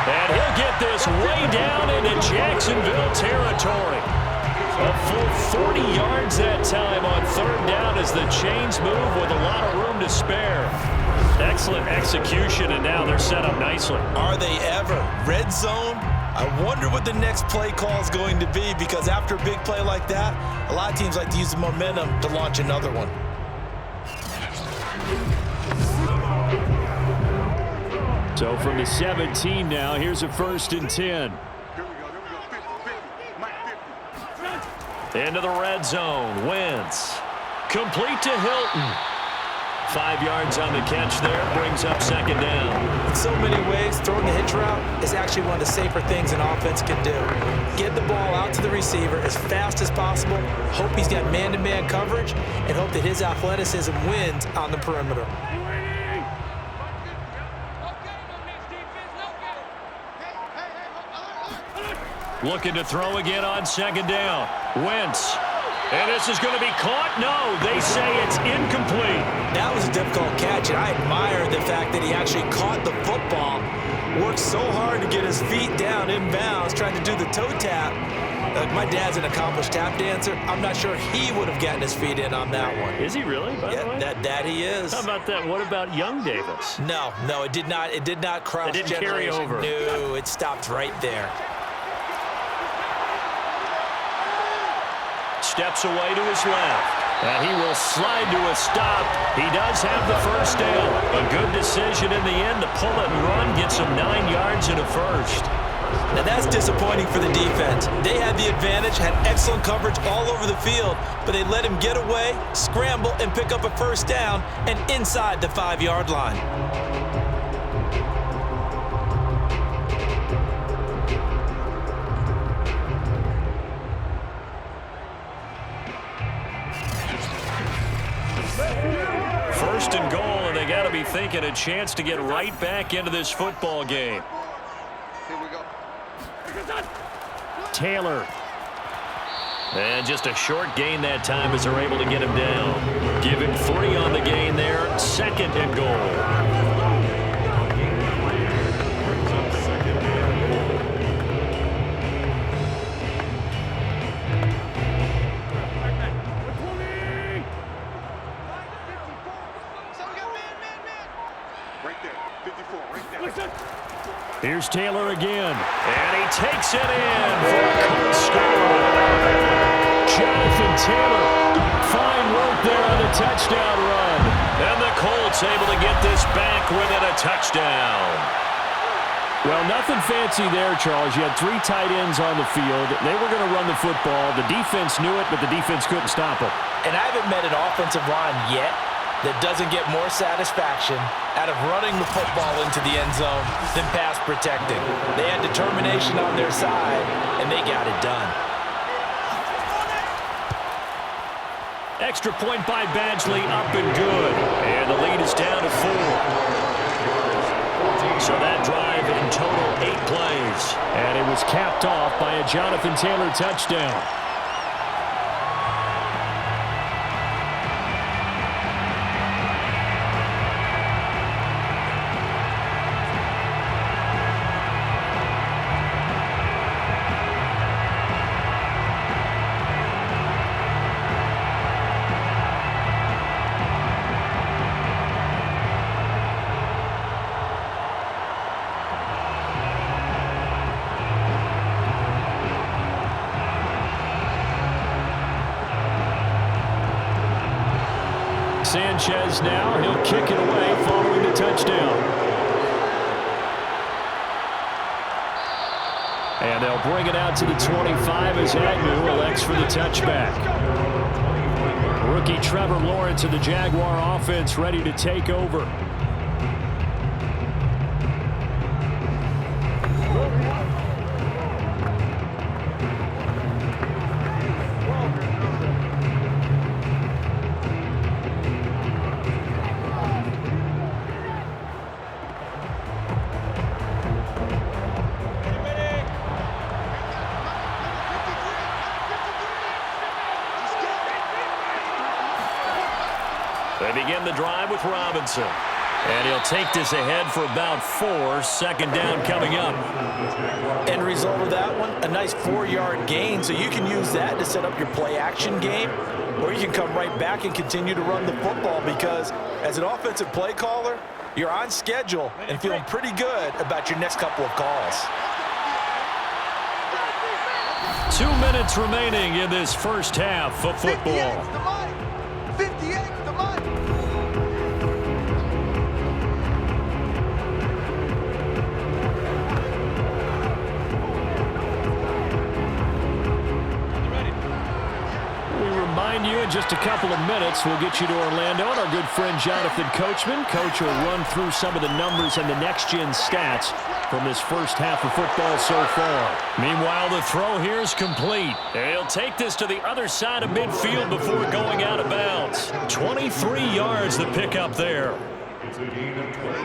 And he'll get this way down into Jacksonville territory. A full 40 yards that time on third down as the chains move with a lot of room to spare. Excellent execution, and now they're set up nicely. Are they ever? Red zone? I wonder what the next play call is going to be, because after a big play like that, a lot of teams like to use the momentum to launch another one. So from the 17 now, here's a 1st and 10. Into the red zone. Wentz. Complete to Hilton. 5 yards on the catch there. Brings up 2nd down. In so many ways, throwing the hitch route is actually one of the safer things an offense can do. Get the ball out to the receiver as fast as possible, hope he's got man-to-man coverage, and hope that his athleticism wins on the perimeter. Looking to throw again on 2nd down. Wentz. And this is going to be caught? No, they say it's incomplete. That was a difficult catch, and I admire the fact that he actually caught the football, worked so hard to get his feet down inbounds, trying to do the toe tap. My dad's an accomplished tap dancer. I'm not sure he would have gotten his feet in on that one. Is he really, by the way? That he is. How about that? What about young Davis? No, it did not cross It didn't carry over. No, it stopped right there. Steps away to his left. And he will slide to a stop. He does have the 1st down. A good decision in the end to pull it and run, get some 9 yards and a 1st. Now that's disappointing for the defense. They had the advantage, had excellent coverage all over the field, but they let him get away, scramble, and pick up a 1st down and inside the 5-yard line. First and goal, and they got to be thinking a chance to get right back into this football game. Here we go. Taylor. And just a short gain that time as they're able to get him down. Give him 3 on the gain there. 2nd and goal. Here's Taylor again, and he takes it in for a quick score. Jonathan Taylor, fine work there on the touchdown run. And the Colts able to get this back within a touchdown. Well, nothing fancy there, Charles. You had 3 tight ends on the field. They were going to run the football. The defense knew it, but the defense couldn't stop it. And I haven't met an offensive line yet that doesn't get more satisfaction out of running the football into the end zone than pass protecting. They had determination on their side, and they got it done. Extra point by Badgley, up and good. And the lead is down to 4. So that drive in total 8 plays. And it was capped off by a Jonathan Taylor touchdown. Sanchez now, he'll kick it away following the touchdown. And they'll bring it out to the 25 as Agnew elects for the touchback. Rookie Trevor Lawrence of the Jaguar offense ready to take over. They begin the drive with Robinson. And he'll take this ahead for about 4. Second down coming up. End result of that one, a nice 4-yard gain. So you can use that to set up your play-action game, or you can come right back and continue to run the football because as an offensive play caller, you're on schedule and feeling pretty good about your next couple of calls. 2 minutes remaining in this first half of football. 58 the money. We remind you in just a couple of minutes, we'll get you to Orlando and our good friend Jonathan Coachman. Coach will run through some of the numbers and the next-gen stats from this first half of football so far. Meanwhile, the throw here is complete. He'll take this to the other side of midfield before going out of bounds. 23 yards the pickup there.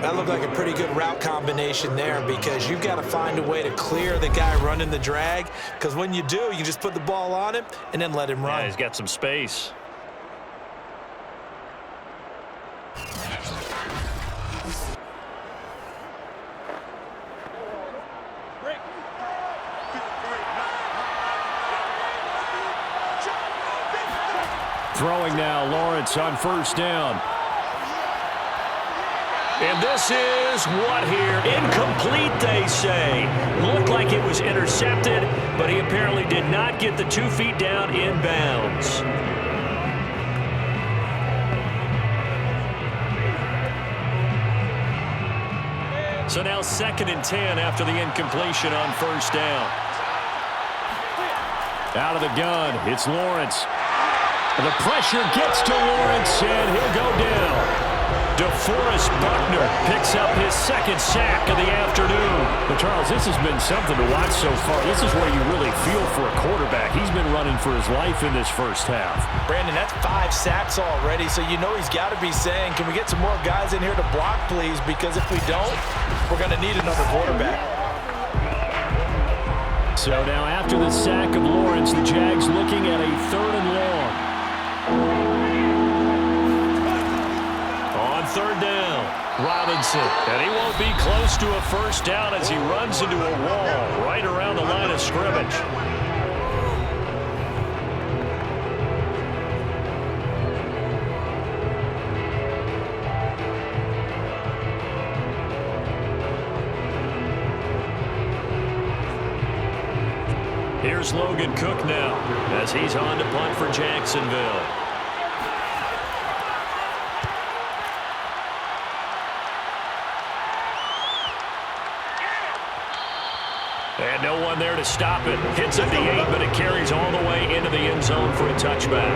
That looked like a pretty good route combination there because you've got to find a way to clear the guy running the drag because when you do, you just put the ball on him and then let him run. Yeah, he's got some space. Throwing now, Lawrence on first down. And this is what here? Incomplete, they say. Looked like it was intercepted, but he apparently did not get the 2 feet down in bounds. So now 2nd and 10 after the incompletion on first down. Out of the gun, it's Lawrence. The pressure gets to Lawrence, and he'll go down. DeForest Buckner picks up his 2nd sack of the afternoon. But, Charles, this has been something to watch so far. This is where you really feel for a quarterback. He's been running for his life in this first half. Brandon, that's 5 sacks already, so you know he's got to be saying, can we get some more guys in here to block, please? Because if we don't, we're going to need another quarterback. So now after the sack of Lawrence, the Jags looking at a 3rd and long. On 3rd down, Robinson. And he won't be close to a first down as he runs into a wall right around the line of scrimmage. Here's Logan Cook now as he's on to punt for Jacksonville. And no one there to stop it. Hits at the 8, but it carries all the way into the end zone for a touchback.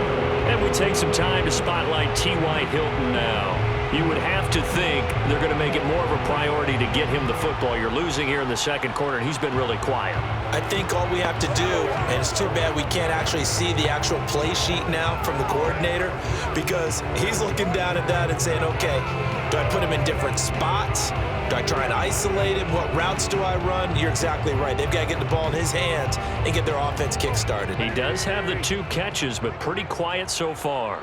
And we take some time to spotlight T.Y. Hilton now. You would have to think they're going to make it more of a priority to get him the football. You're losing here in the 2nd quarter, and he's been really quiet. I think all we have to do, and it's too bad we can't actually see the actual play sheet now from the coordinator, because he's looking down at that and saying, okay, do I put him in different spots? Do I try and isolate him? What routes do I run? You're exactly right. They've got to get the ball in his hands and get their offense kick-started. He does have the 2 catches, but pretty quiet so far.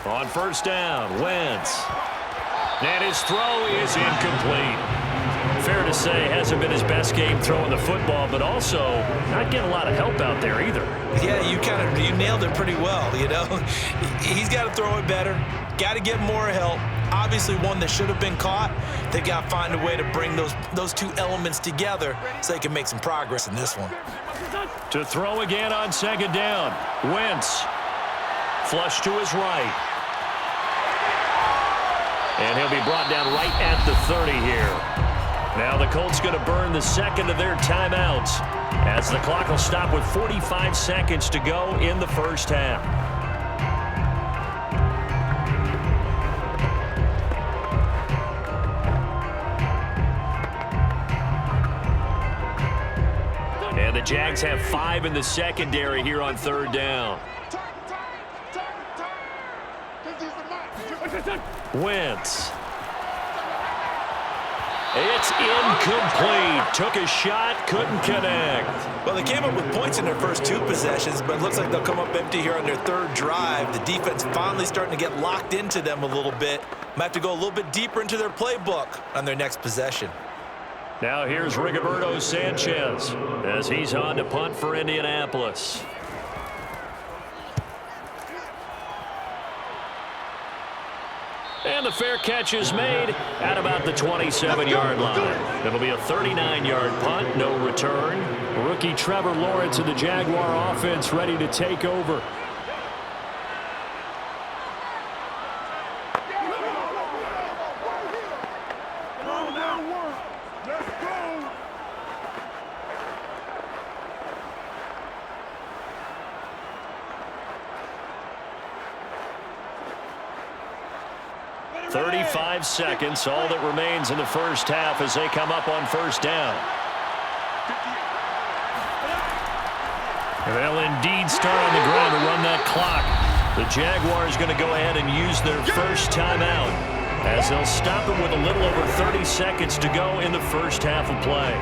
On first down, Wentz. And his throw is incomplete. Fair to say, hasn't been his best game throwing the football, but also not getting a lot of help out there either. Yeah, you nailed it pretty well, you know. He's got to throw it better, got to get more help. Obviously one that should have been caught. They got to find a way to bring those 2 elements together so they can make some progress in this one. To throw again on 2nd down, Wentz. Flush to his right. And he'll be brought down right at the 30 here. Now the Colts going to burn the second of their timeouts as the clock will stop with 45 seconds to go in the first half. And the Jags have 5 in the secondary here on third down. Wentz. It's incomplete. Took a shot, couldn't connect. Well, they came up with points in their first 2 possessions, but it looks like they'll come up empty here on their third drive. The defense finally starting to get locked into them a little bit. Might have to go a little bit deeper into their playbook on their next possession. Now here's Rigoberto Sanchez as he's on to punt for Indianapolis. And the fair catch is made at about the 27-yard line. It'll be a 39-yard punt, no return. Rookie Trevor Lawrence of the Jaguar offense ready to take over. Let's go! 35 seconds, all that remains in the first half as they come up on first down. They'll indeed start on the ground to run that clock. The Jaguars going to go ahead and use their first timeout as they'll stop it with a little over 30 seconds to go in the first half of play.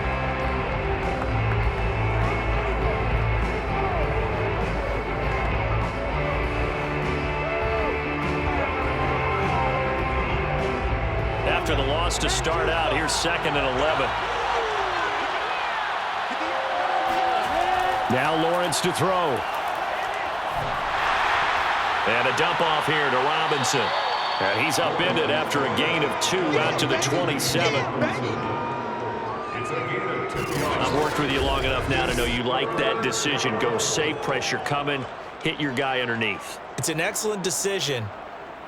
After the loss to start out, here's 2nd and 11. Now Lawrence to throw. And a dump off here to Robinson. And he's upended after a gain of 2 out to the 27. I've worked with you long enough now to know you like that decision. Go safe, pressure coming, hit your guy underneath. It's an excellent decision,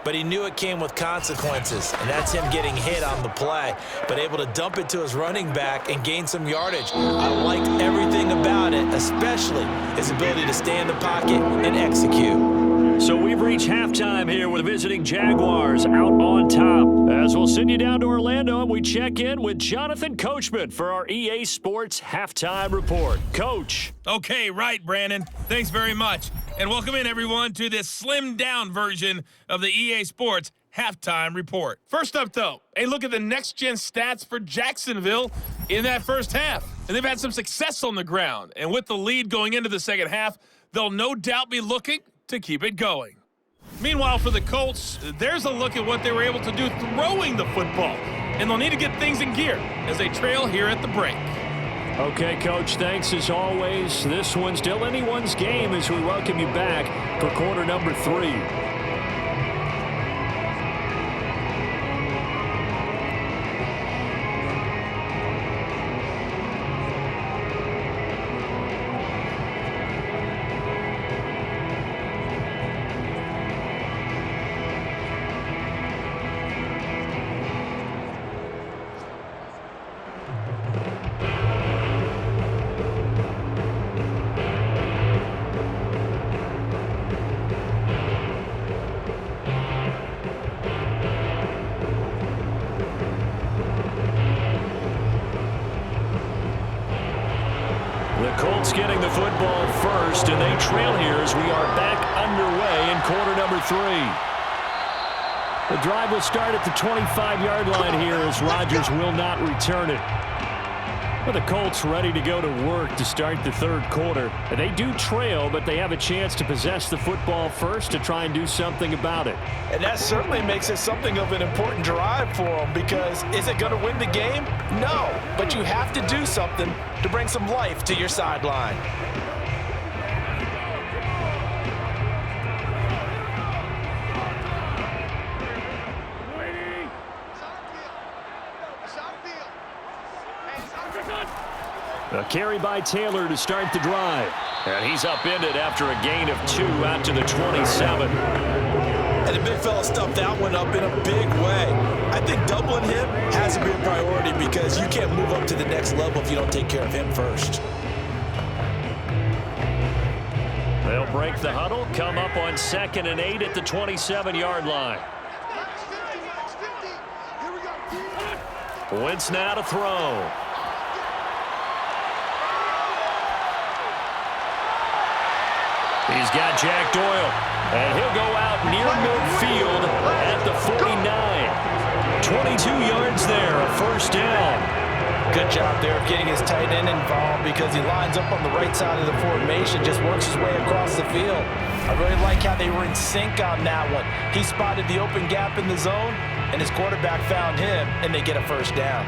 but he knew it came with consequences, and that's him getting hit on the play, but able to dump it to his running back and gain some yardage. I liked everything about it, especially his ability to stay in the pocket and execute. So we've reached halftime here with the visiting Jaguars out on top. As we'll send you down to Orlando, and we check in with Jonathan Coachman for our EA Sports Halftime Report. Coach. Okay, right, Brandon. Thanks very much. And welcome in, everyone, to this slimmed-down version of the EA Sports Halftime Report. First up, though, a look at the next-gen stats for Jacksonville in that first half. And they've had some success on the ground. And with the lead going into the second half, they'll no doubt be looking to keep it going. Meanwhile, for the Colts, there's a look at what they were able to do throwing the football. And they'll need to get things in gear as they trail here at the break. Okay, Coach, thanks as always. This one's still anyone's game as we welcome you back for quarter number 3. Colts getting the football first, and they trail here as we are back underway in quarter number 3. The drive will start at the 25-yard line here as Rodgers will not return it. Well, the Colts ready to go to work to start the third quarter. They do trail, but they have a chance to possess the football first to try and do something about it. And that certainly makes it something of an important drive for them, because is it going to win the game? No, but you have to do something to bring some life to your sideline. A carry by Taylor to start the drive. And he's upended after a gain of 2 out to the 27. And the big fella stuffed that one up in a big way. I think doubling him has to be a priority because you can't move up to the next level if you don't take care of him first. They'll break the huddle, come up on 2nd and 8 at the 27-yard line. Wentz now to throw. He's got Jack Doyle, and he'll go out near midfield at the 49. 22 yards there, a first down. Good job there of getting his tight end involved because he lines up on the right side of the formation, just works his way across the field. I really like how they were in sync on that one. He spotted the open gap in the zone, and his quarterback found him, and they get a first down.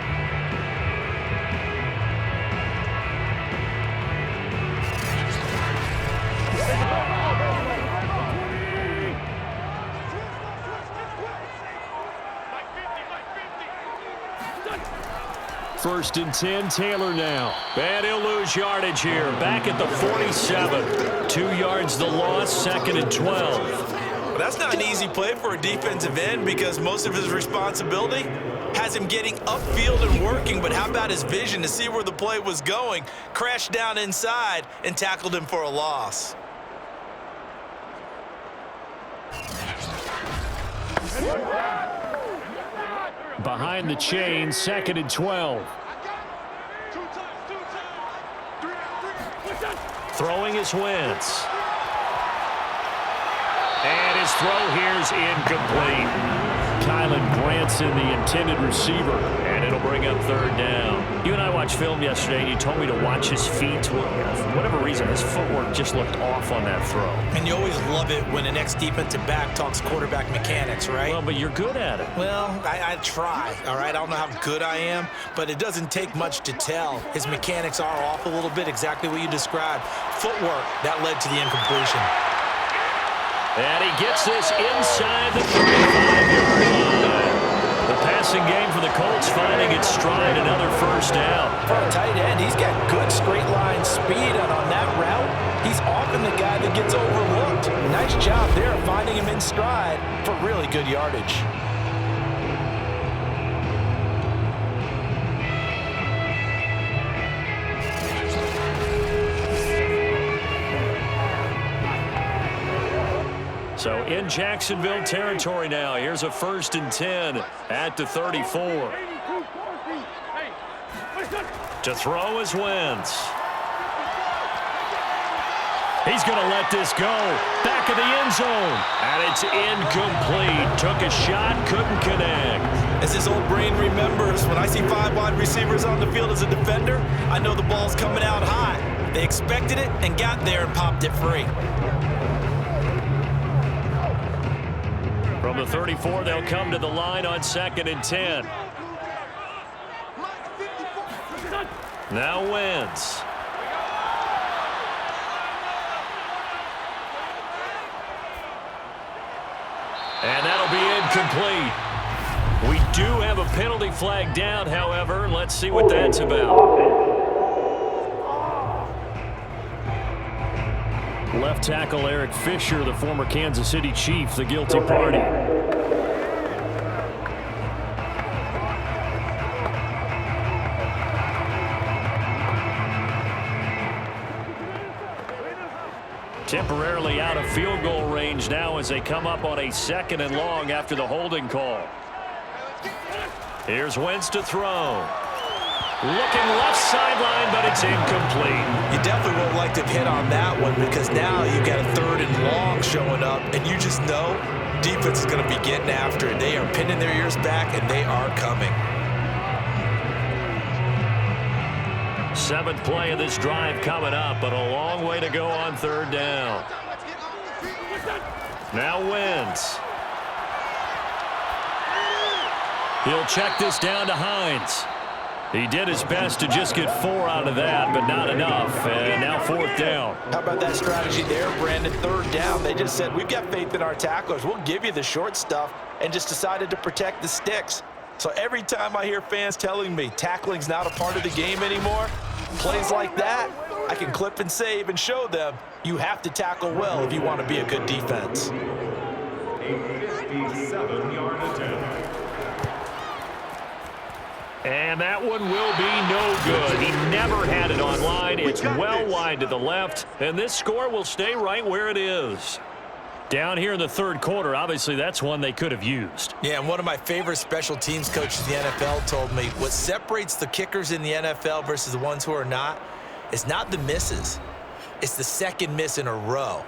First and 10, Taylor now. And he'll lose yardage here. Back at the 47. 2 yards the loss, 2nd and 12. Well, that's not an easy play for a defensive end because most of his responsibility has him getting upfield and working, but how about his vision to see where the play was going, crashed down inside, and tackled him for a loss. Behind the chain, 2nd and 12. Throwing is Wentz. And his throw here's incomplete. Kylan Granson, the intended receiver, and it'll bring up 3rd down. You and I watched film yesterday, and you told me to watch his feet. For whatever reason, his footwork just looked off on that throw. And you always love it when the next defensive back talks quarterback mechanics, right? Well, but you're good at it. Well, I try, all right? I don't know how good I am, but it doesn't take much to tell. His mechanics are off a little bit, exactly what you described. Footwork, that led to the incompletion. And he gets this inside the 35-yard line. The passing game for the Colts finding its stride, another first down. For a tight end, he's got good straight line speed, and on that route, he's often the guy that gets overlooked. Nice job there finding him in stride for really good yardage. So in Jacksonville territory now. Here's a 1st and 10 at the 34. To throw is Wentz. He's going to let this go. Back of the end zone. And it's incomplete. Took a shot, couldn't connect. As his old brain remembers, when I see 5 wide receivers on the field as a defender, I know the ball's coming out high. They expected it and got there and popped it free. From the 34, they'll come to the line on 2nd and 10. Now Wentz. And that'll be incomplete. We do have a penalty flag down, however. Let's see what that's about. Left tackle Eric Fisher, the former Kansas City Chief, the guilty party. Temporarily out of field goal range now as they come up on a 2nd and long after the holding call. Here's Wentz to throw. Looking left sideline, but it's incomplete. You definitely would like to hit on that one because now you've got a 3rd and long showing up, and you just know defense is going to be getting after it. They are pinning their ears back, and they are coming. 7th play of this drive coming up, but a long way to go on 3rd down. Now Wentz. He'll check this down to Hines. He did his best to just get 4 out of that, but not enough. And now 4th down. How about that strategy there, Brandon? 3rd down. They just said, we've got faith in our tacklers. We'll give you the short stuff, and just decided to protect the sticks. So every time I hear fans telling me tackling's not a part of the game anymore, plays like that, I can clip and save and show them you have to tackle well if you want to be a good defense. 57-yard attempt. And that one will be no good. He never had it on line. It's well wide to the left, and this score will stay right where it is. Down here in the third quarter, obviously that's one they could have used. Yeah, and one of my favorite special teams coaches in the NFL told me what separates the kickers in the NFL versus the ones who are not is not the misses. It's the second miss in a row.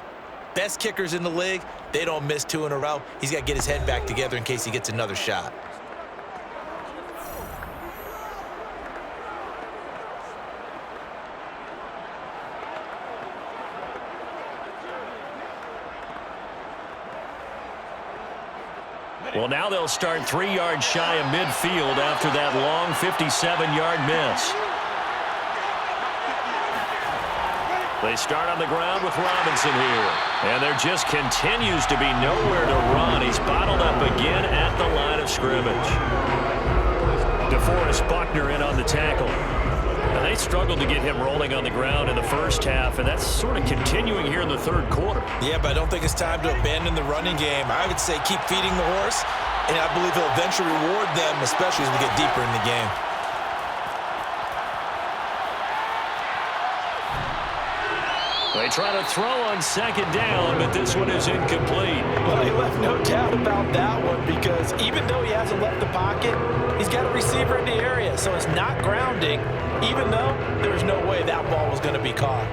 Best kickers in the league, they don't miss 2 in a row. He's got to get his head back together in case he gets another shot. Well, now they'll start 3 yards shy of midfield after that long 57-yard miss. They start on the ground with Robinson here. And there just continues to be nowhere to run. He's bottled up again at the line of scrimmage. DeForest Buckner in on the tackle. And they struggled to get him rolling on the ground in the first half, and that's sort of continuing here in the third quarter. Yeah, but I don't think it's time to abandon the running game. I would say keep feeding the horse, and I believe he'll eventually reward them, especially as we get deeper in the game. They try to throw on second down, but this one is incomplete. Well, he left no doubt about that one because even though he hasn't left the pocket, he's got a receiver in the area, so it's not grounding, even though there's no way that ball was going to be caught.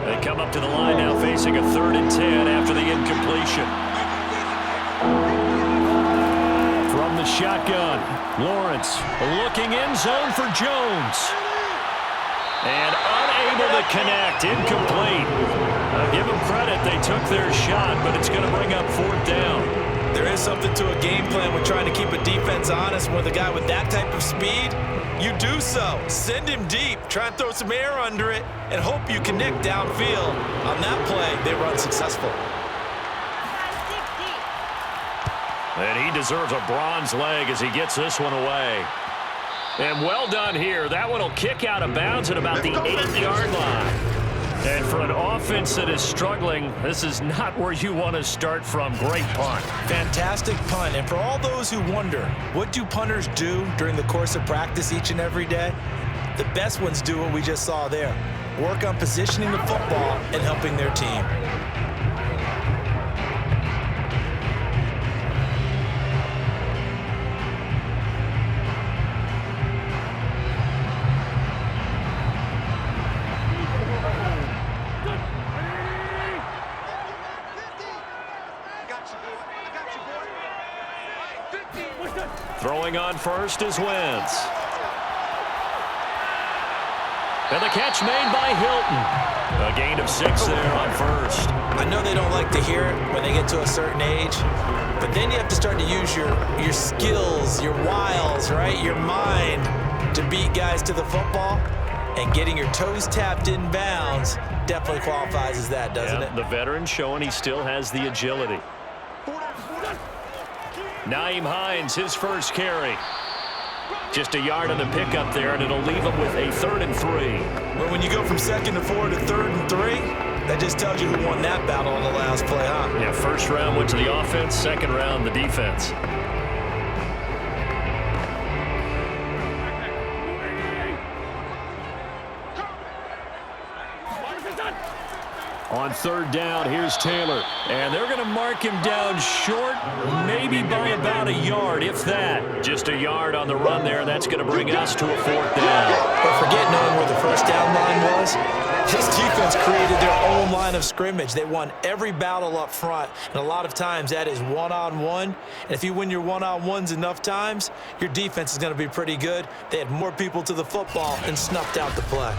They come up to the line now facing a 3rd and 10 after the incompletion. From the shotgun, Lawrence looking in zone for Jones. And unable to connect, incomplete. Give them credit, they took their shot, but it's going to bring up 4th down. There is something to a game plan with trying to keep a defense honest. With a guy with that type of speed, you do so. Send him deep, try and throw some air under it, and hope you connect downfield. On that play, they run successful. And he deserves a bronze leg as he gets this one away. And well done here. That one will kick out of bounds at about the 8-yard line. And for an offense that is struggling, this is not where you want to start from. Great punt. Fantastic punt. And for all those who wonder, what do punters do during the course of practice each and every day? The best ones do what we just saw there. Work on positioning the football and helping their team. Throwing on first is Wentz. And the catch made by Hilton. A gain of 6 there on first. I know they don't like to hear it when they get to a certain age, but then you have to start to use your skills, your wiles, right? Your mind to beat guys to the football. And getting your toes tapped in bounds definitely qualifies as that, doesn't it? The veteran showing he still has the agility. Nyheim Hines, his first carry. Just a yard on the pickup there, and it'll leave him with a 3rd and 3. Well, when you go from 2nd and 4 to 3rd and 3, that just tells you who won that battle on the last play, huh? Yeah, first round went to the offense, second round the defense. On 3rd down, here's Taylor. And they're going to mark him down short, maybe by about a yard, if that. Just a yard on the run there. That's going to bring us to a 4th down. But forget knowing where the first down line was. This defense created their own line of scrimmage. They won every battle up front. And a lot of times that is one-on-one. And if you win your one-on-ones enough times, your defense is going to be pretty good. They had more people to the football and snuffed out the play.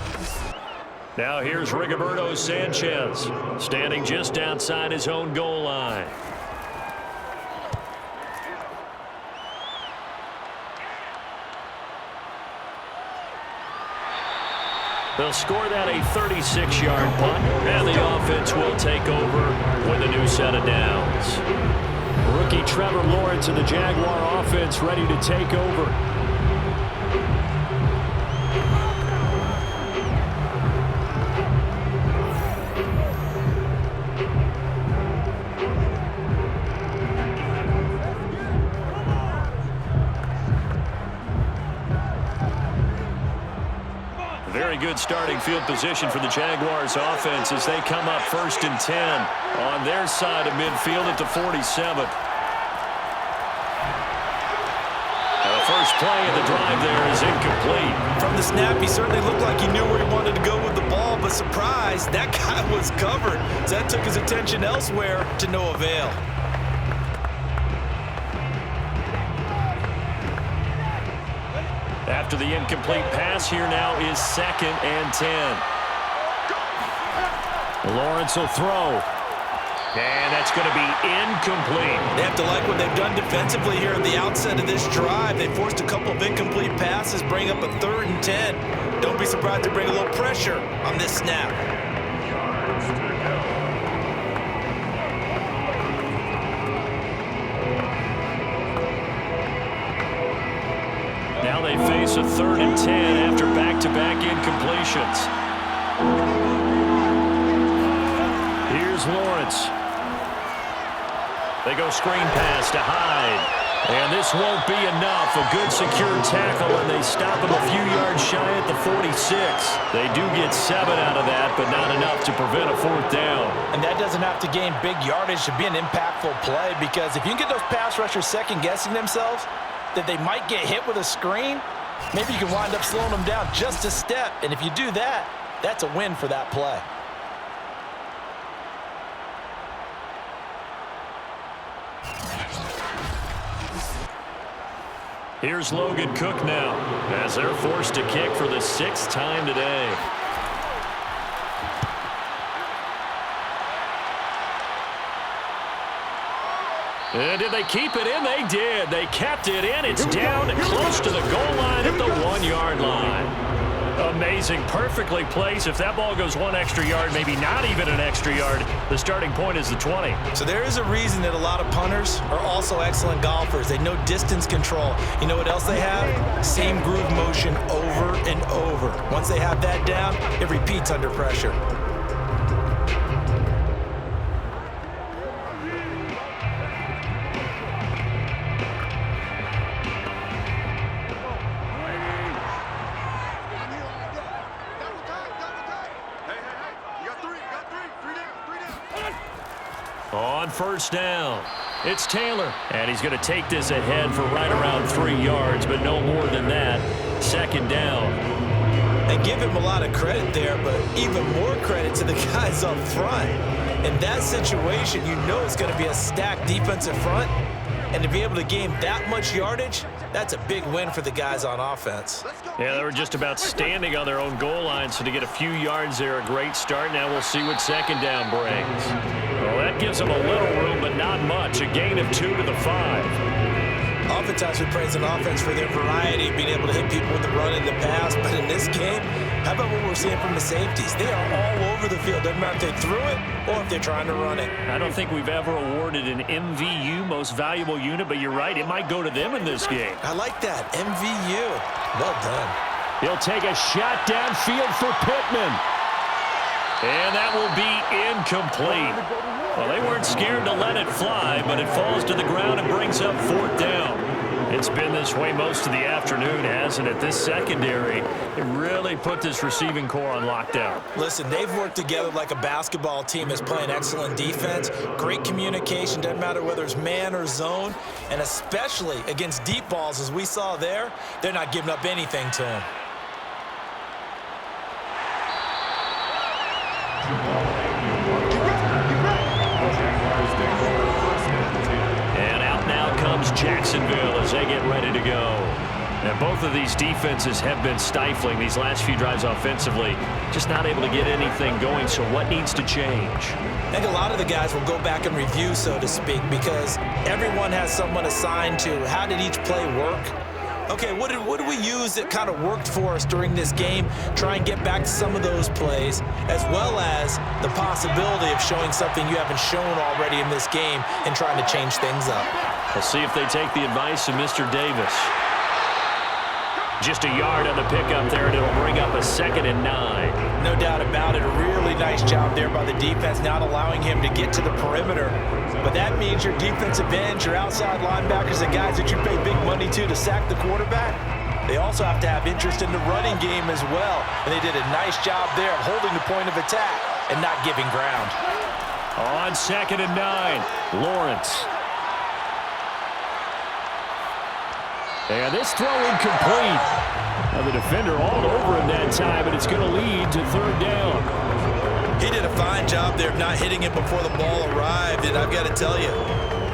Now here's Rigoberto Sanchez, standing just outside his own goal line. They'll score that a 36-yard punt, and the offense will take over with a new set of downs. Rookie Trevor Lawrence and the Jaguar offense ready to take over. very good starting field position for the Jaguars offense as they come up 1st and 10 on their side of midfield at the 47. The first play of the drive there is incomplete. From the snap, he certainly looked like he knew where he wanted to go with the ball, but surprise, that guy was covered. So that took his attention elsewhere to no avail. After the incomplete pass, here now is 2nd and 10. Lawrence will throw. And that's going to be incomplete. They have to like what they've done defensively here at the outset of this drive. They forced a couple of incomplete passes, bring up a 3rd and 10. Don't be surprised to bring a little pressure on this snap. Now they face a 3rd and 10 after back-to-back incompletions. Here's Lawrence. They go screen pass to Hyde. And this won't be enough. A good secure tackle, and they stop him a few yards shy at the 46. They do get 7 out of that, but not enough to prevent a 4th down. And that doesn't have to gain big yardage to be an impactful play, because if you can get those pass rushers second-guessing themselves that they might get hit with a screen, maybe you can wind up slowing them down just a step. And if you do that, that's a win for that play. Here's Logan Cook now as they're forced to kick for the 6th time today. And did they keep it in? They did. They kept it in. It's down close to the goal line at the 1-yard line. Amazing. Perfectly placed. If that ball goes 1 extra yard, maybe not even an extra yard, the starting point is the 20. So there is a reason that a lot of punters are also excellent golfers. They know distance control. You know what else they have? Same groove motion over and over. Once they have that down, it repeats under pressure. On 1st down, it's Taylor. And he's going to take this ahead for right around 3 yards, but no more than that. 2nd down. And give him a lot of credit there, but even more credit to the guys up front. In that situation, you know it's going to be a stacked defensive front. And to be able to gain that much yardage, that's a big win for the guys on offense. Yeah, they were just about standing on their own goal line, so to get a few yards there, a great start. Now we'll see what 2nd down brings. Well, that gives them a little room, but not much. A gain of 2 to the 5. Oftentimes we praise an offense for their variety, being able to hit people with the run and the pass. But in this game, how about what we're seeing from the safeties? They are all over the field. Doesn't matter if they threw it or if they're trying to run it. I don't think we've ever awarded an MVU, most valuable unit, but you're right, it might go to them in this game. I like that. MVU. Well done. He'll take a shot downfield for Pittman. And that will be incomplete. Well, they weren't scared to let it fly, but it falls to the ground and brings up 4th down. It's been this way most of the afternoon, hasn't it? This secondary, it really put this receiving core on lockdown. Listen, they've worked together like a basketball team that's playing excellent defense. Great communication, doesn't matter whether it's man or zone. And especially against deep balls, as we saw there, they're not giving up anything to them. And out now comes Jacksonville as they get ready to go. And both of these defenses have been stifling these last few drives offensively. Just not able to get anything going, so what needs to change? I think a lot of the guys will go back and review, so to speak, because everyone has someone assigned to how did each play work. Okay, what did we use that kind of worked for us during this game? Try and get back to some of those plays, as well as the possibility of showing something you haven't shown already in this game and trying to change things up. We'll see if they take the advice of Mr. Davis. Just a yard on the pickup there, and it'll bring up a 2nd and 9. No doubt about it. A really nice job there by the defense, not allowing him to get to the perimeter. But that means your defensive ends, your outside linebackers, the guys that you pay big money to sack the quarterback, They also have to have interest in the running game as well. And they did a nice job there of holding the point of attack and not giving ground. On 2nd and 9, Lawrence. And this throw incomplete. Now the defender all over him that time, and it's going to lead to 3rd down. He did a fine job there of not hitting it before the ball arrived, and I've got to tell you,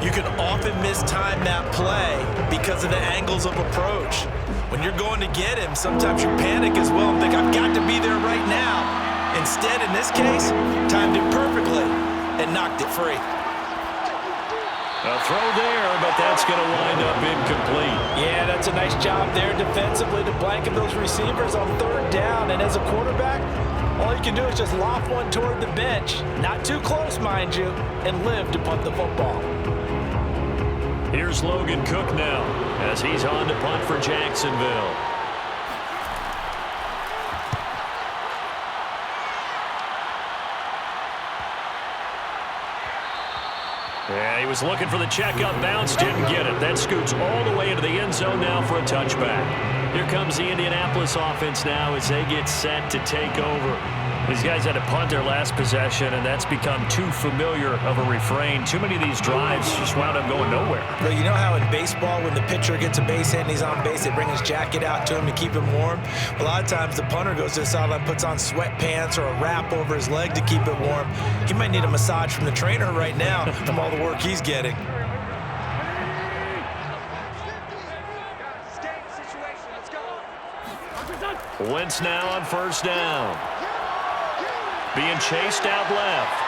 you can often mistime that play because of the angles of approach. When you're going to get him, sometimes you panic as well and think, I've got to be there right now. Instead, in this case, timed it perfectly and knocked it free. A throw there, but that's going to wind up incomplete. Yeah, that's a nice job there defensively to blanket those receivers on 3rd down. And as a quarterback, all you can do is just lob one toward the bench. Not too close, mind you, and live to punt the football. Here's Logan Cook now as he's on to punt for Jacksonville. Yeah, he was looking for the checkup bounce, didn't get it. That scoots all the way into the end zone now for a touchback. Here comes the Indianapolis offense now as they get set to take over. These guys had to punt their last possession, and that's become too familiar of a refrain. Too many of these drives just wound up going nowhere. Well, you know how in baseball, when the pitcher gets a base hit and he's on base, they bring his jacket out to him to keep him warm? A lot of times the punter goes to the sideline, puts on sweatpants or a wrap over his leg to keep it warm. He might need a massage from the trainer right now from all the work he's getting. Wentz now on 1st down. Being chased out left.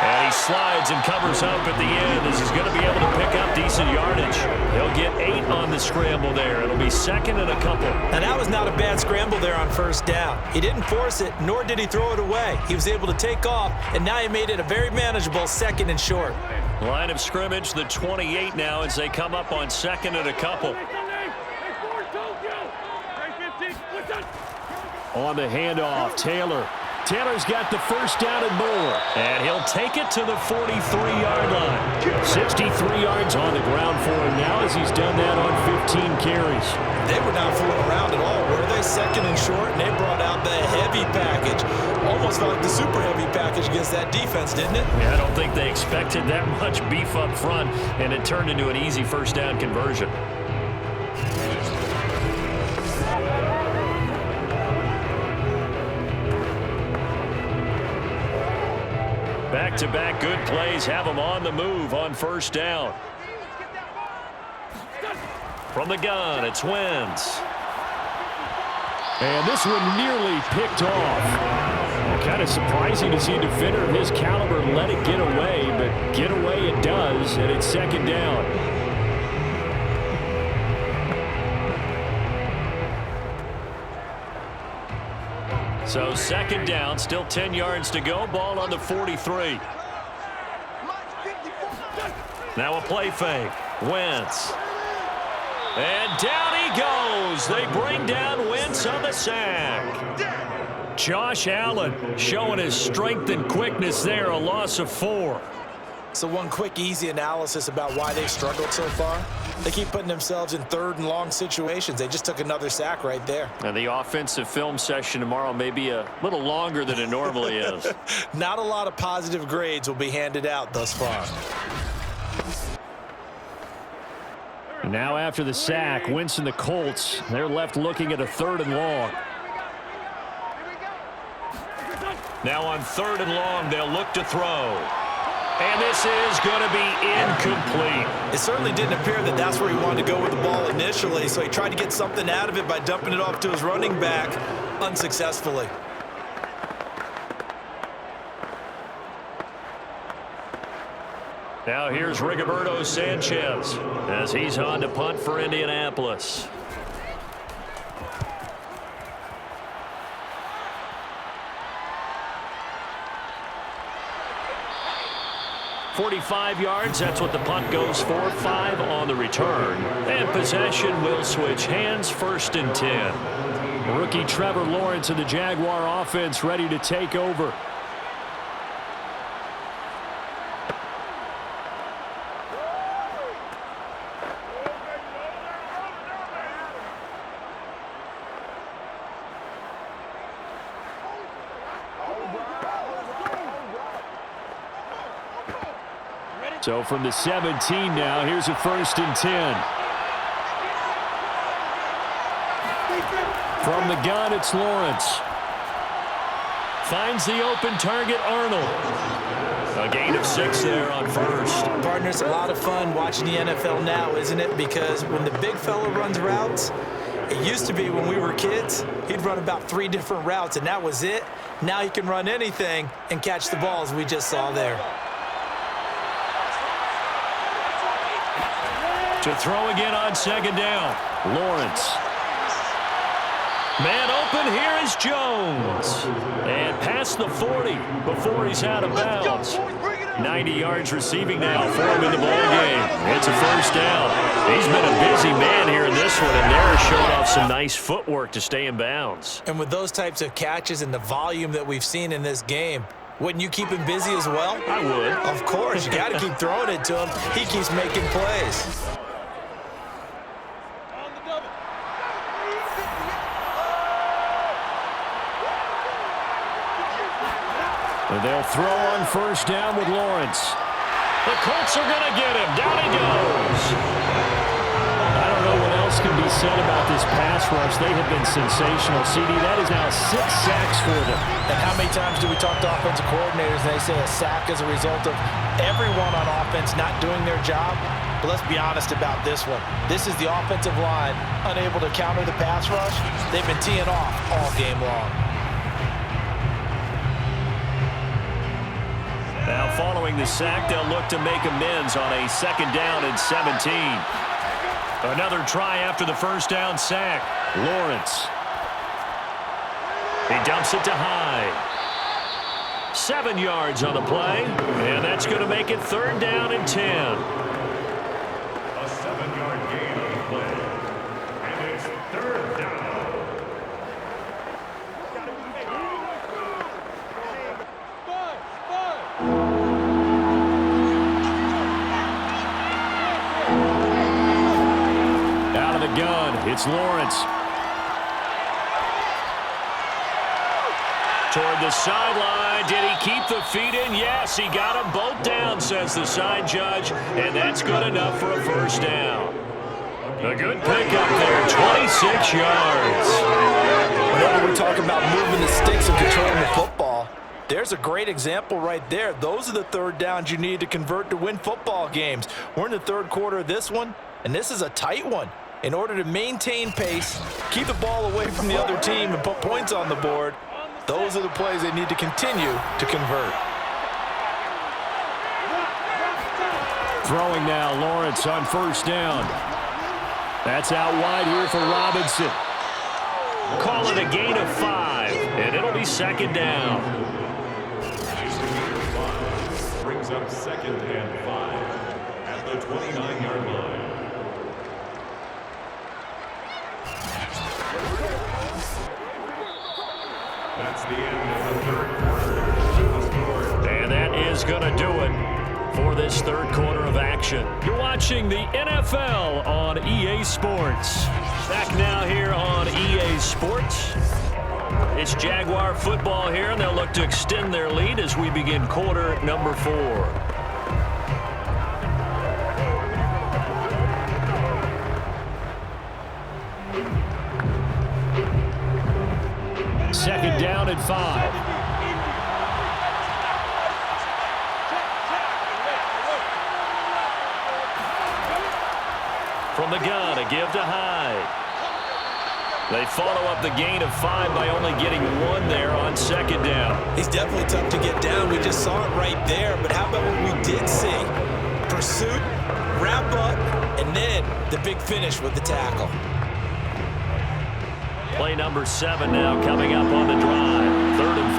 And he slides and covers up at the end as he's going to be able to pick up decent yardage. He'll get 8 on the scramble there. It'll be 2nd and a couple. Now, that was not a bad scramble there on 1st down. He didn't force it, nor did he throw it away. He was able to take off, and now he made it a very manageable 2nd and short. Line of scrimmage, the 28 now as they come up on 2nd and a couple. On the handoff, Taylor. Taylor's got the 1st down and more. And he'll take it to the 43-yard line. 63 yards on the ground for him now as he's done that on 15 carries. They were not fooling around at all, were they? 2nd and short, and they brought out the heavy package. Almost felt like the super heavy package against that defense, didn't it? Yeah, I don't think they expected that much beef up front, and it turned into an easy 1st down conversion. Back-to-back good plays have them on the move on 1st down. From the gun, it's Wentz. And this one nearly picked off. Kind of surprising to see a defender of his caliber let it get away, but get away it does, and it's 2nd down. So 2nd down, still 10 yards to go. Ball on the 43. Now a play fake. Wentz. And down he goes. They bring down Wentz on the sack. Josh Allen showing his strength and quickness there. A loss of 4. So one quick, easy analysis about why they've struggled so far. They keep putting themselves in 3rd and long situations. They just took another sack right there. And the offensive film session tomorrow may be a little longer than it normally is. Not a lot of positive grades will be handed out thus far. Now after the sack, Wentz and the Colts, they're left looking at a 3rd and long. Now on 3rd and long, they'll look to throw. And this is going to be incomplete. It certainly didn't appear that that's where he wanted to go with the ball initially, so he tried to get something out of it by dumping it off to his running back unsuccessfully. Now here's Rigoberto Sanchez as he's on to punt for Indianapolis. 45 yards, that's what the punt goes for. 5 on the return. And possession will switch hands, 1st and 10. Rookie Trevor Lawrence of the Jaguar offense ready to take over. So from the 17 now, here's a 1st and 10. From the gun, it's Lawrence. Finds the open target, Arnold. A gain of 6 there on 1st. Partner, it's a lot of fun watching the NFL now, isn't it? Because when the big fella runs routes, it used to be when we were kids, he'd run about 3 different routes, and that was it. Now he can run anything and catch the ball, as we just saw there. To throw again on 2nd down, Lawrence. Man open, here is Jones. And past the 40 before he's out of bounds. 90 yards receiving now for him in the ball game. It's a 1st down. He's been a busy man here in this one, and they're showing off some nice footwork to stay in bounds. And with those types of catches and the volume that we've seen in this game, wouldn't you keep him busy as well? I would. Of course. You got to keep throwing it to him. He keeps making plays. And they'll throw on 1st down with Lawrence. The Colts are going to get him. Down he goes. I don't know what else can be said about this pass rush. They have been sensational. CD, that is now 6 sacks for them. And how many times do we talk to offensive coordinators and they say a sack is a result of everyone on offense not doing their job? But let's be honest about this one. This is the offensive line unable to counter the pass rush. They've been teeing off all game long. Now following the sack, they'll look to make amends on a 2nd down and 17. Another try after the 1st down sack. Lawrence. He dumps it to Hyde. 7 yards on the play, and that's going to make it 3rd down and 10. A 7-yard gain on the play. And it's 3rd down. Out of the gun, it's Lawrence. Toward the sideline. Did he keep the feet in? Yes, he got them both down, says the side judge, and that's good enough for a 1st down. A good pickup there, 26 yards. Whenever we talk about moving the sticks and controlling the football, there's a great example right there. Those are the 3rd downs you need to convert to win football games. We're in the 3rd quarter of this one, and this is a tight one. In order to maintain pace, keep the ball away from the other team, and put points on the board, those are the plays they need to continue to convert. Throwing now, Lawrence on 1st down. That's out wide here for Robinson. Call it a gain of 5, and it'll be 2nd down. Brings up 2nd and 5 at the 29-yard line. That's the end of the 3rd quarter. And that is going to do it for this 3rd quarter of action. You're watching the NFL on EA Sports. Back now here on EA Sports. It's Jaguar football here, and they'll look to extend their lead as we begin quarter number 4. Second down and 5. From the gun, a give to Hyde. They follow up the gain of 5 by only getting 1 there on 2nd down. He's definitely tough to get down. We just saw it right there. But how about what we did see? Pursuit, wrap up, and then the big finish with the tackle. Play number 7 now coming up on the drive. 3rd and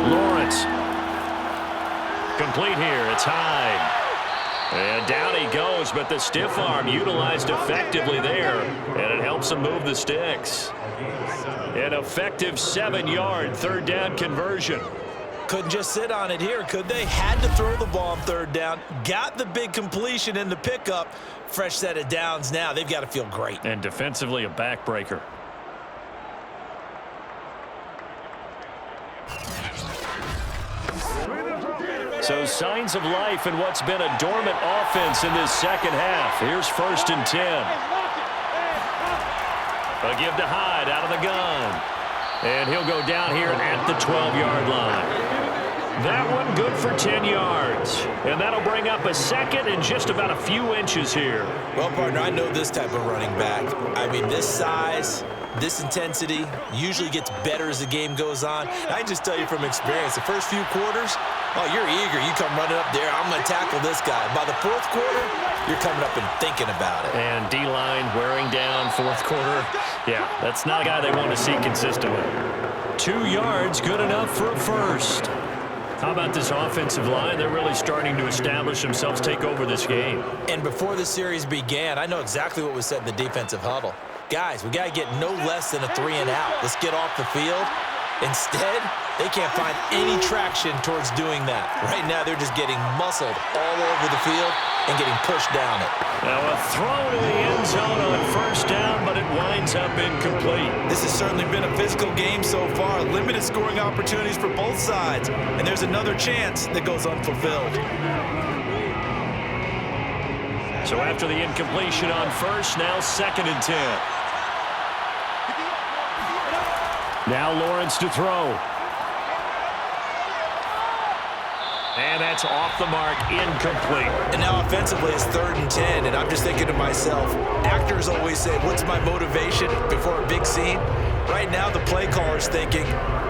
5. Lawrence. Complete here. It's Hyde. And down he goes, but the stiff arm utilized effectively there, and it helps him move the sticks. An effective 7-yard 3rd down conversion. Couldn't just sit on it here, could they? Had to throw the ball on 3rd down. Got the big completion in the pickup. Fresh set of downs now. They've got to feel great. And defensively, a backbreaker. So signs of life in what's been a dormant offense in this second half. Here's 1st and 10. A give to Hyde out of the gun. And he'll go down here at the 12-yard line. That one good for 10 yards. And that'll bring up a second and just about a few inches here. Well, partner, I know this type of running back. I mean, this size, this intensity usually gets better as the game goes on. I can just tell you from experience, the first few quarters, oh, you're eager. You come running up there, I'm going to tackle this guy. By the 4th quarter, you're coming up and thinking about it. And D-line wearing down 4th quarter. Yeah, that's not a guy they want to see consistently. 2 yards, good enough for a first. How about this offensive line? They're really starting to establish themselves, take over this game. And before the series began, I know exactly what was said in the defensive huddle. Guys, we got to get no less than a 3 and out. Let's get off the field. Instead, they can't find any traction towards doing that. Right now, they're just getting muscled all over the field and getting pushed down it. Now a throw to the end zone on 1st down, but it winds up incomplete. This has certainly been a physical game so far. Limited scoring opportunities for both sides. And there's another chance that goes unfulfilled. So after the incompletion on 1st, now 2nd and 10. Now Lawrence to throw. And that's off the mark, incomplete. And now offensively, it's 3rd and 10, and I'm just thinking to myself, actors always say, what's my motivation before a big scene? Right now, the play caller's thinking,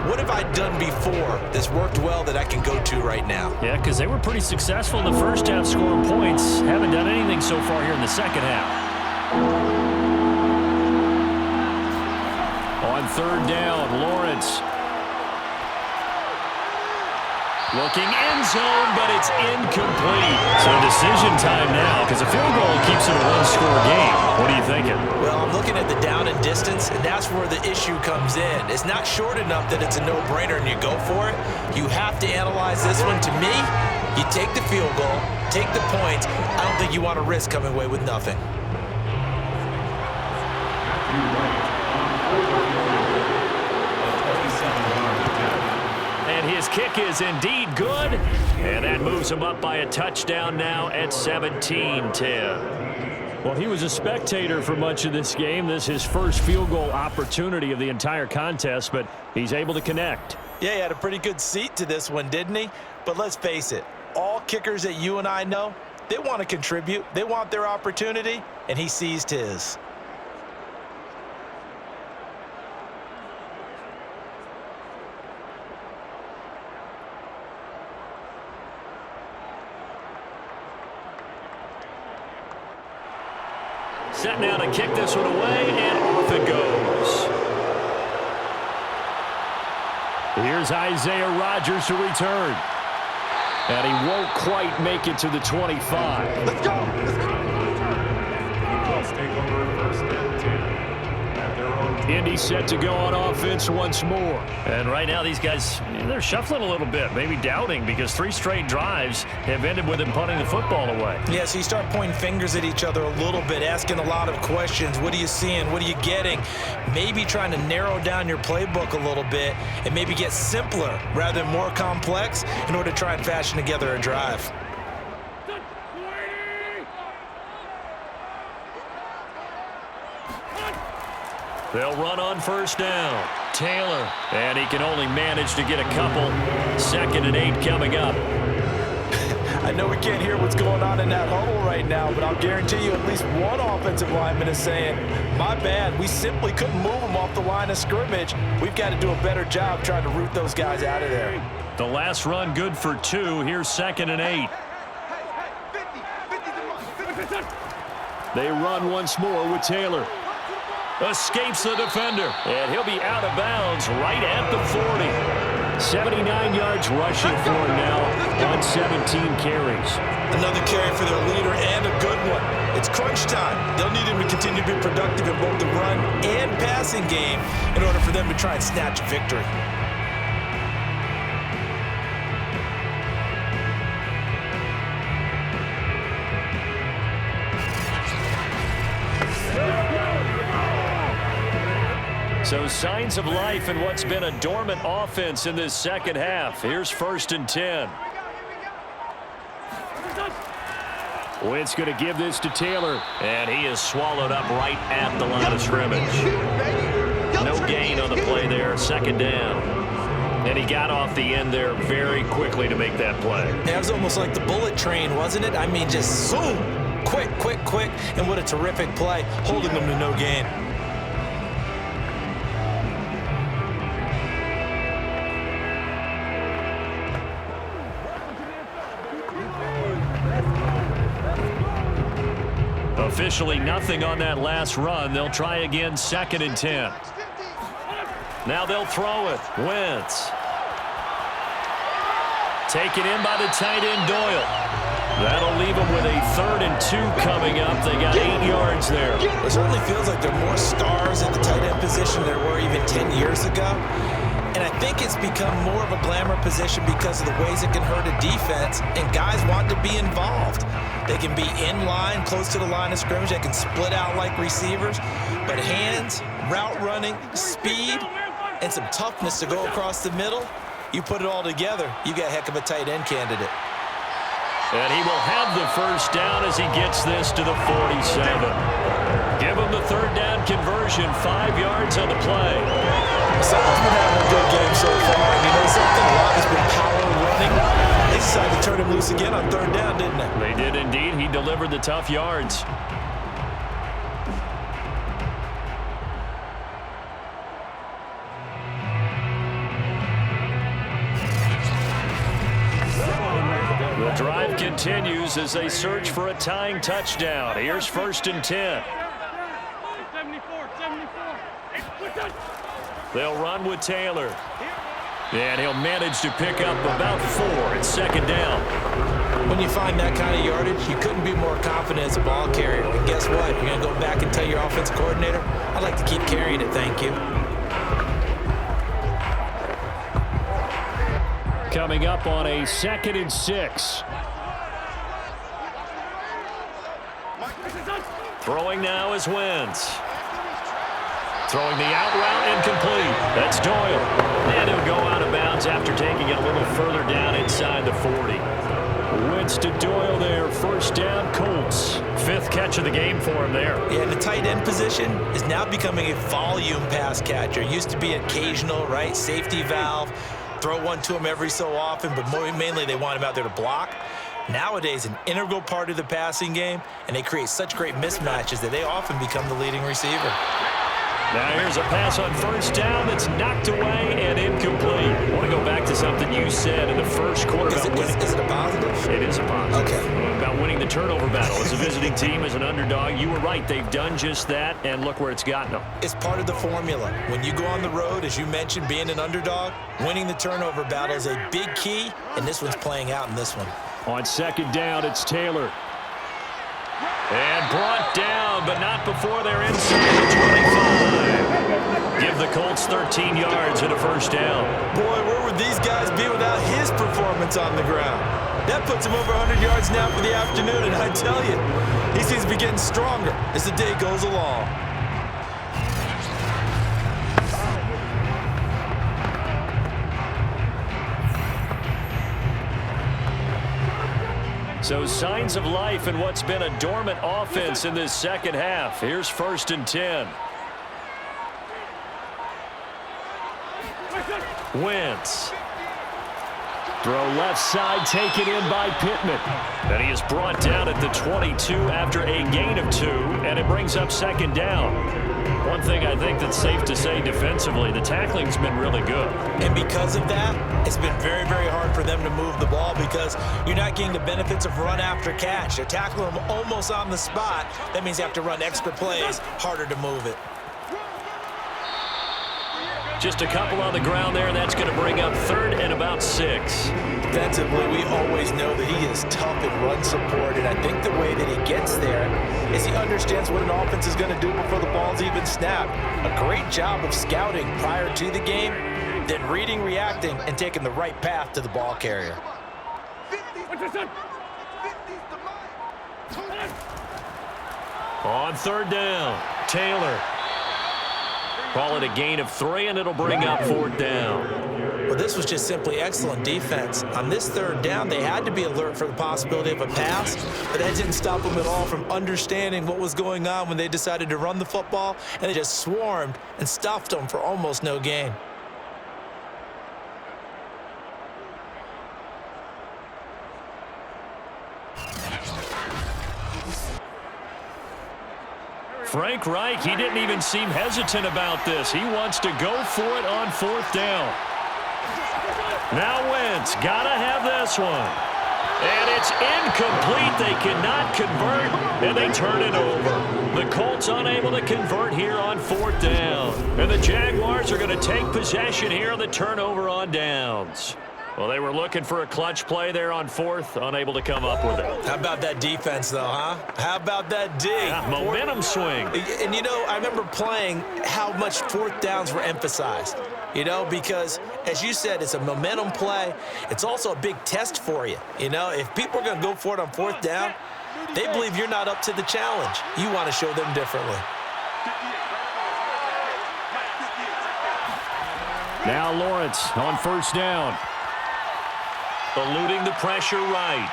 what have I done before that's worked well that I can go to right now? Yeah, because they were pretty successful in the first half scoring points. Haven't done anything so far here in the second half. On 3rd down, Lawrence. Looking end zone, but it's incomplete. So decision time now, because a field goal keeps it a one-score game. What are you thinking? Well, I'm looking at the down and distance, and that's where the issue comes in. It's not short enough that it's a no-brainer and you go for it. You have to analyze this one. To me, you take the field goal, take the points. I don't think you want to risk coming away with nothing. And his kick is indeed good, and that moves him up by a touchdown now at 17-10. Well, he was a spectator for much of this game. This is his first field goal opportunity of the entire contest, but he's able to connect. Yeah, he had a pretty good seat to this one, didn't he? But let's face it, all kickers that you and I know, they want to contribute. They want their opportunity, and he seized his. Set now to kick this one away, and off it goes. Here's Isaiah Rodgers to return. And he won't quite make it to the 25. Let's go! Let's go! Colts take over 1st and 10 at their own. Indy set to go on offense once more. And right now these guys, they're shuffling a little bit, maybe doubting, because 3 straight drives have ended with him punting the football away. Yeah, so you start pointing fingers at each other a little bit, asking a lot of questions. What are you seeing? What are you getting? Maybe trying to narrow down your playbook a little bit and maybe get simpler rather than more complex in order to try and fashion together a drive. They'll run on 1st down. Taylor, and he can only manage to get a couple. 2nd and 8 coming up. I know we can't hear what's going on in that huddle right now, but I'll guarantee you at least one offensive lineman is saying, my bad, we simply couldn't move them off the line of scrimmage. We've got to do a better job trying to root those guys out of there. The last run good for 2. Here's 2nd and 8. They run once more with Taylor. Escapes the defender, and he'll be out of bounds right at the 40. 79 yards rushing for him now on 17 carries. Another carry for their leader and a good one. It's crunch time. They'll need him to continue to be productive in both the run and passing game in order for them to try and snatch a victory. So signs of life in what's been a dormant offense in this second half. Here's 1st and 10. Wentz going to give this to Taylor, and he is swallowed up right at the line of scrimmage. No gain on the play there, second down. And he got off the end there very quickly to make that play. That was almost like the bullet train, wasn't it? I mean, just zoom, quick, and what a terrific play, holding them to no gain. Officially nothing on that last run. They'll try again, 2nd and 10. Now they'll throw it. Wentz. Taken in by the tight end, Doyle. That'll leave them with a 3rd and 2 coming up. They got 8 yards there. It certainly feels like there are more stars at the tight end position than there were even 10 years ago. And I think it's become more of a glamour position because of the ways it can hurt a defense, and guys want to be involved. They can be in line, close to the line of scrimmage. They can split out like receivers. But hands, route running, speed, and some toughness to go across the middle, you put it all together, you got a heck of a tight end candidate. And he will have the first down as he gets this to the 47. Give him the 3rd down conversion, 5 yards on the play. Someone's been having a good game so far. And you know something? A lot has been power running. They decided to turn him loose again on 3rd down, didn't they? They did indeed. He delivered the tough yards. The drive continues as they search for a tying touchdown. Here's 1st and 10. They'll run with Taylor. And he'll manage to pick up about 4 at 2nd down. When you find that kind of yardage, you couldn't be more confident as a ball carrier. And guess what? You're going to go back and tell your offensive coordinator, I'd like to keep carrying it, thank you. Coming up on a 2nd and 6. Throwing now is Wentz. Throwing the out route incomplete. That's Doyle. And he'll go out of bounds after taking it a little further down inside the 40. Wentz to Doyle there. 1st down, Colts. 5th catch of the game for him there. Yeah, and the tight end position is now becoming a volume pass catcher. It used to be occasional, right? Safety valve. Throw one to him every so often, but mainly they want him out there to block. Nowadays, an integral part of the passing game, and they create such great mismatches that they often become the leading receiver. Now here's a pass on 1st down that's knocked away and incomplete. I want to go back to something you said in the first quarter. Is it a positive? It is a positive. Okay. About winning the turnover battle. As a visiting team, as an underdog, you were right. They've done just that, and look where it's gotten them. It's part of the formula. When you go on the road, as you mentioned, being an underdog, winning the turnover battle is a big key, and this one's playing out in this one. On 2nd down, it's Taylor. And brought down, but not before they're inside the 25. Give the Colts 13 yards and a 1st down. Boy, where would these guys be without his performance on the ground? That puts him over 100 yards now for the afternoon, and I tell you, he seems to be getting stronger as the day goes along. So signs of life in what's been a dormant offense in this 2nd half. Here's 1st and 10. Wentz. Throw left side, taken in by Pittman. And he is brought down at the 22 after a gain of 2, and it brings up 2nd down. One thing I think that's safe to say defensively, the tackling's been really good. And because of that, it's been very, very hard for them to move the ball because you're not getting the benefits of run after catch. They're tackling them almost on the spot. That means you have to run extra plays, harder to move it. Just a couple on the ground there, and that's going to bring up 3rd and about 6. Defensively, we always know that he is tough in run support, and I think the way that he gets there is he understands what an offense is going to do before the ball's even snapped. A great job of scouting prior to the game, then reading, reacting, and taking the right path to the ball carrier. On 3rd down, Taylor. Call it a gain of 3, and it'll bring up 4th down. Well, this was just simply excellent defense. On this 3rd down, they had to be alert for the possibility of a pass, but that didn't stop them at all from understanding what was going on when they decided to run the football, and they just swarmed and stuffed them for almost no gain. Frank Reich, he didn't even seem hesitant about this. He wants to go for it on 4th down. Now Wentz, gotta have this one. And it's incomplete. They cannot convert, and they turn it over. The Colts unable to convert here on 4th down. And the Jaguars are going to take possession here on the turnover on downs. Well, they were looking for a clutch play there on 4th, unable to come up with it. How about that defense, though, huh? How about that D? Yeah, momentum swing. And, you know, I remember playing how much 4th downs were emphasized, you know, because, as you said, it's a momentum play. It's also a big test for you, you know. If people are going to go for it on 4th down, they believe you're not up to the challenge. You want to show them differently. Now Lawrence on 1st down. Eluding the pressure right.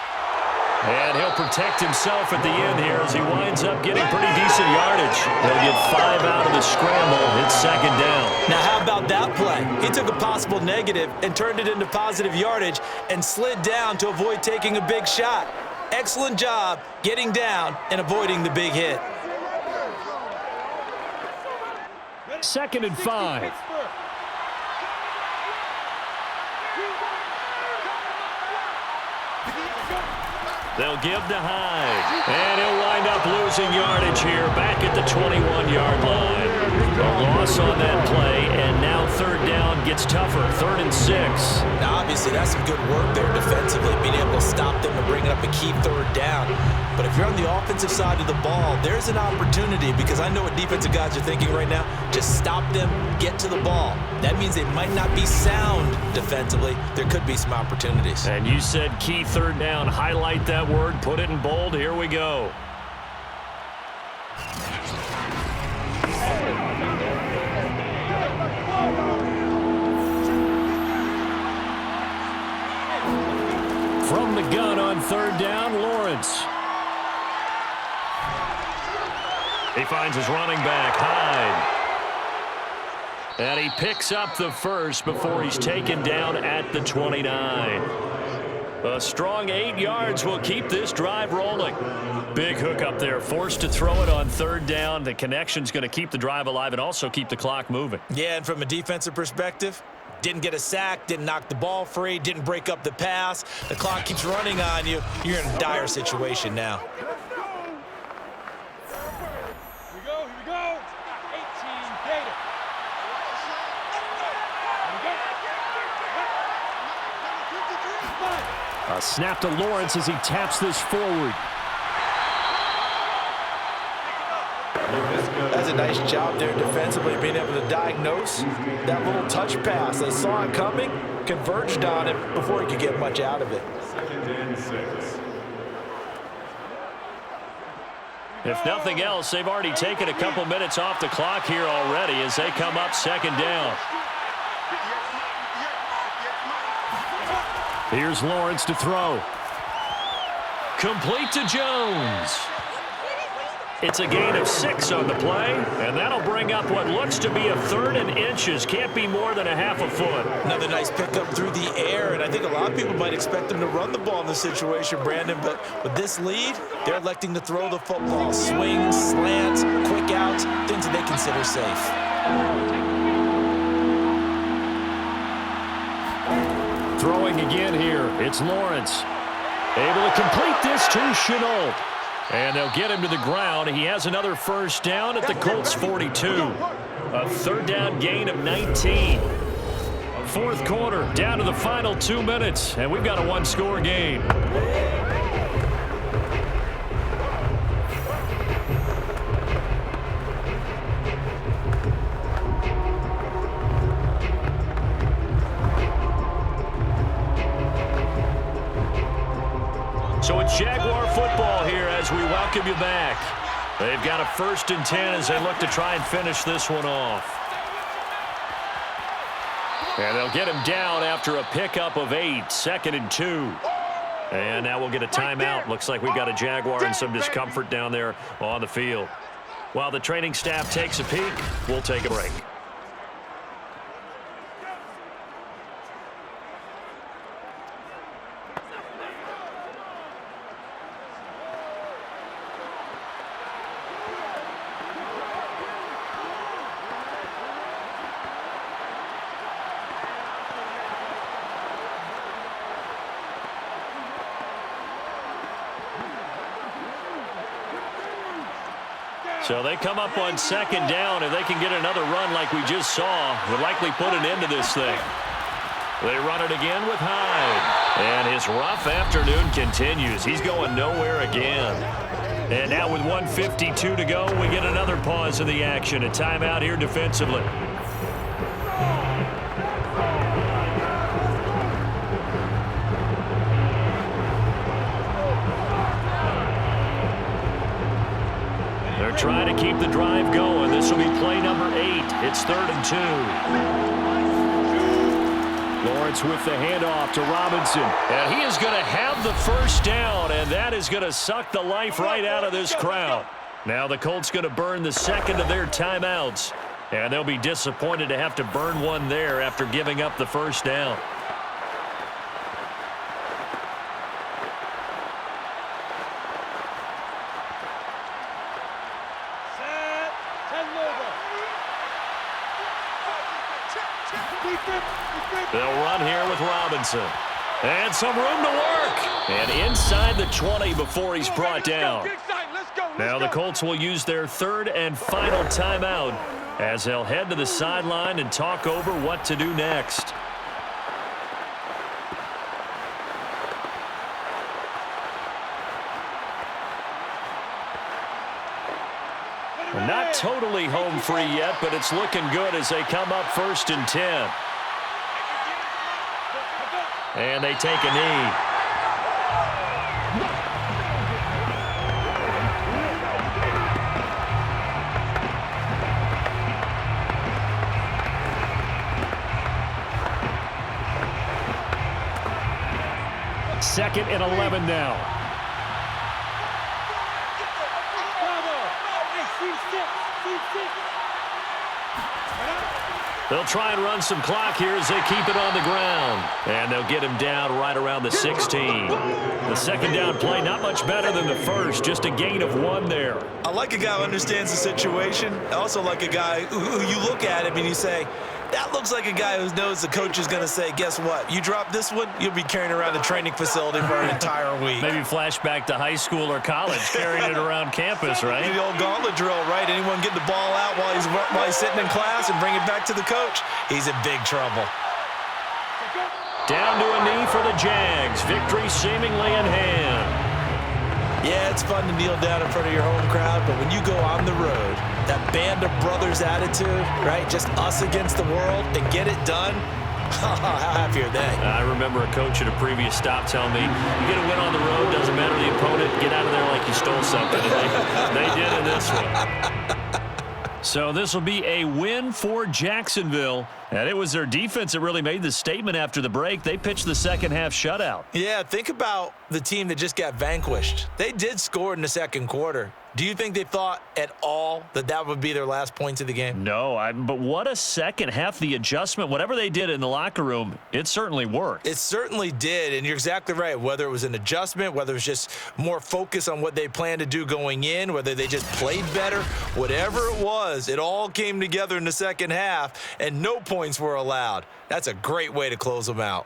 And he'll protect himself at the end here as he winds up getting pretty decent yardage. He'll get 5 out of the scramble. It's 2nd down. Now, how about that play? He took a possible negative and turned it into positive yardage and slid down to avoid taking a big shot. Excellent job getting down and avoiding the big hit. 2nd and 5. They'll give to Hyde. And he'll wind up losing yardage here back at the 21-yard line. A loss on that play, and now 3rd down gets tougher. 3rd and 6. Now, obviously, that's some good work there defensively, being able to stop them and bring up a key 3rd down. But if you're on the offensive side of the ball, there's an opportunity, because I know what defensive guys are thinking right now. Just stop them, get to the ball. That means they might not be sound defensively. There could be some opportunities. And you said key 3rd down. Highlight that word, put it in bold. Here we go. From the gun on 3rd down, Lawrence. He finds his running back, Hyde. And he picks up the first before he's taken down at the 29. A strong 8 yards will keep this drive rolling. Big hook up there, forced to throw it on 3rd down. The connection's going to keep the drive alive and also keep the clock moving. Yeah, and from a defensive perspective, didn't get a sack, didn't knock the ball free, didn't break up the pass. The clock keeps running on you. You're in a dire situation now. Here we go. 18 data. A snap to Lawrence as he taps this forward. That's a nice job there defensively, being able to diagnose that little touch pass. They saw it coming, converged on it before he could get much out of it. 2nd and 6. If nothing else, they've already taken a couple minutes off the clock here already as they come up 2nd down. Here's Lawrence to throw. Complete to Jones. It's a gain of 6 on the play, and that'll bring up what looks to be a 3rd and inches. Can't be more than a half a foot. Another nice pickup through the air, and I think a lot of people might expect them to run the ball in this situation, Brandon, but with this lead, they're electing to throw the football. Swings, slants, quick outs, things that they consider safe. Throwing again here, it's Lawrence. Able to complete this to Chenault. And they'll get him to the ground. He has another 1st down at the Colts 42. A 3rd down gain of 19. 4th quarter, down to the final 2 minutes, and we've got a 1-score game. So it's Jaguar football here as we welcome you back. They've got a 1st and 10 as they look to try and finish this one off. And they'll get him down after a pickup of 8, 2nd and 2. And now we'll get a timeout. Looks like we've got a Jaguar and some discomfort down there on the field. While the training staff takes a peek, we'll take a break. So they come up on 2nd down. If they can get another run like we just saw, would likely put an end to this thing. They run it again with Hyde. And his rough afternoon continues. He's going nowhere again. And now with 1:52 to go, we get another pause in the action. A timeout here defensively. Trying to keep the drive going. This will be play number 8. It's 3rd and 2. Lawrence with the handoff to Robinson. And he is going to have the first down, and that is going to suck the life right out of this crowd. Now the Colts going to burn the second of their timeouts, and they'll be disappointed to have to burn one there after giving up the first down. They'll run here with Robinson. And some room to work. And inside the 20 before he's brought down. Now the Colts will use their 3rd and final timeout as they'll head to the sideline and talk over what to do next. Not totally home free yet, but it's looking good as they come up 1st and 10. And they take a knee. Second and 11 now. They'll try and run some clock here as they keep it on the ground. And they'll get him down right around the 16. The second down play, not much better than the first, just a gain of 1 there. I like a guy who understands the situation. I also like a guy who you look at him and you say, that looks like a guy who knows the coach is going to say, guess what? You drop this one, you'll be carrying around the training facility for an entire week. Maybe flashback to high school or college, carrying it around campus, right? The old gauntlet drill, right? Anyone get the ball out while he's sitting in class and bring it back to the coach, he's in big trouble. Down to a knee for the Jags. Victory seemingly in hand. Yeah, it's fun to kneel down in front of your home crowd, but when you go on the road, that band of brothers attitude, right? Just us against the world and get it done. How happy are they? I remember a coach at a previous stop telling me, you get a win on the road, doesn't matter the opponent, get out of there like you stole something. And they did in this one. So this will be a win for Jacksonville. And it was their defense that really made the statement after the break. They pitched the second half shutout. Yeah, think about the team that just got vanquished. They did score in the second quarter. Do you think they thought at all that that would be their last points of the game? No, but what a second half. The adjustment, whatever they did in the locker room, it certainly worked. It certainly did, and you're exactly right. Whether it was an adjustment, whether it was just more focus on what they planned to do going in, whether they just played better, whatever it was, it all came together in the second half, and no points were allowed. That's a great way to close them out.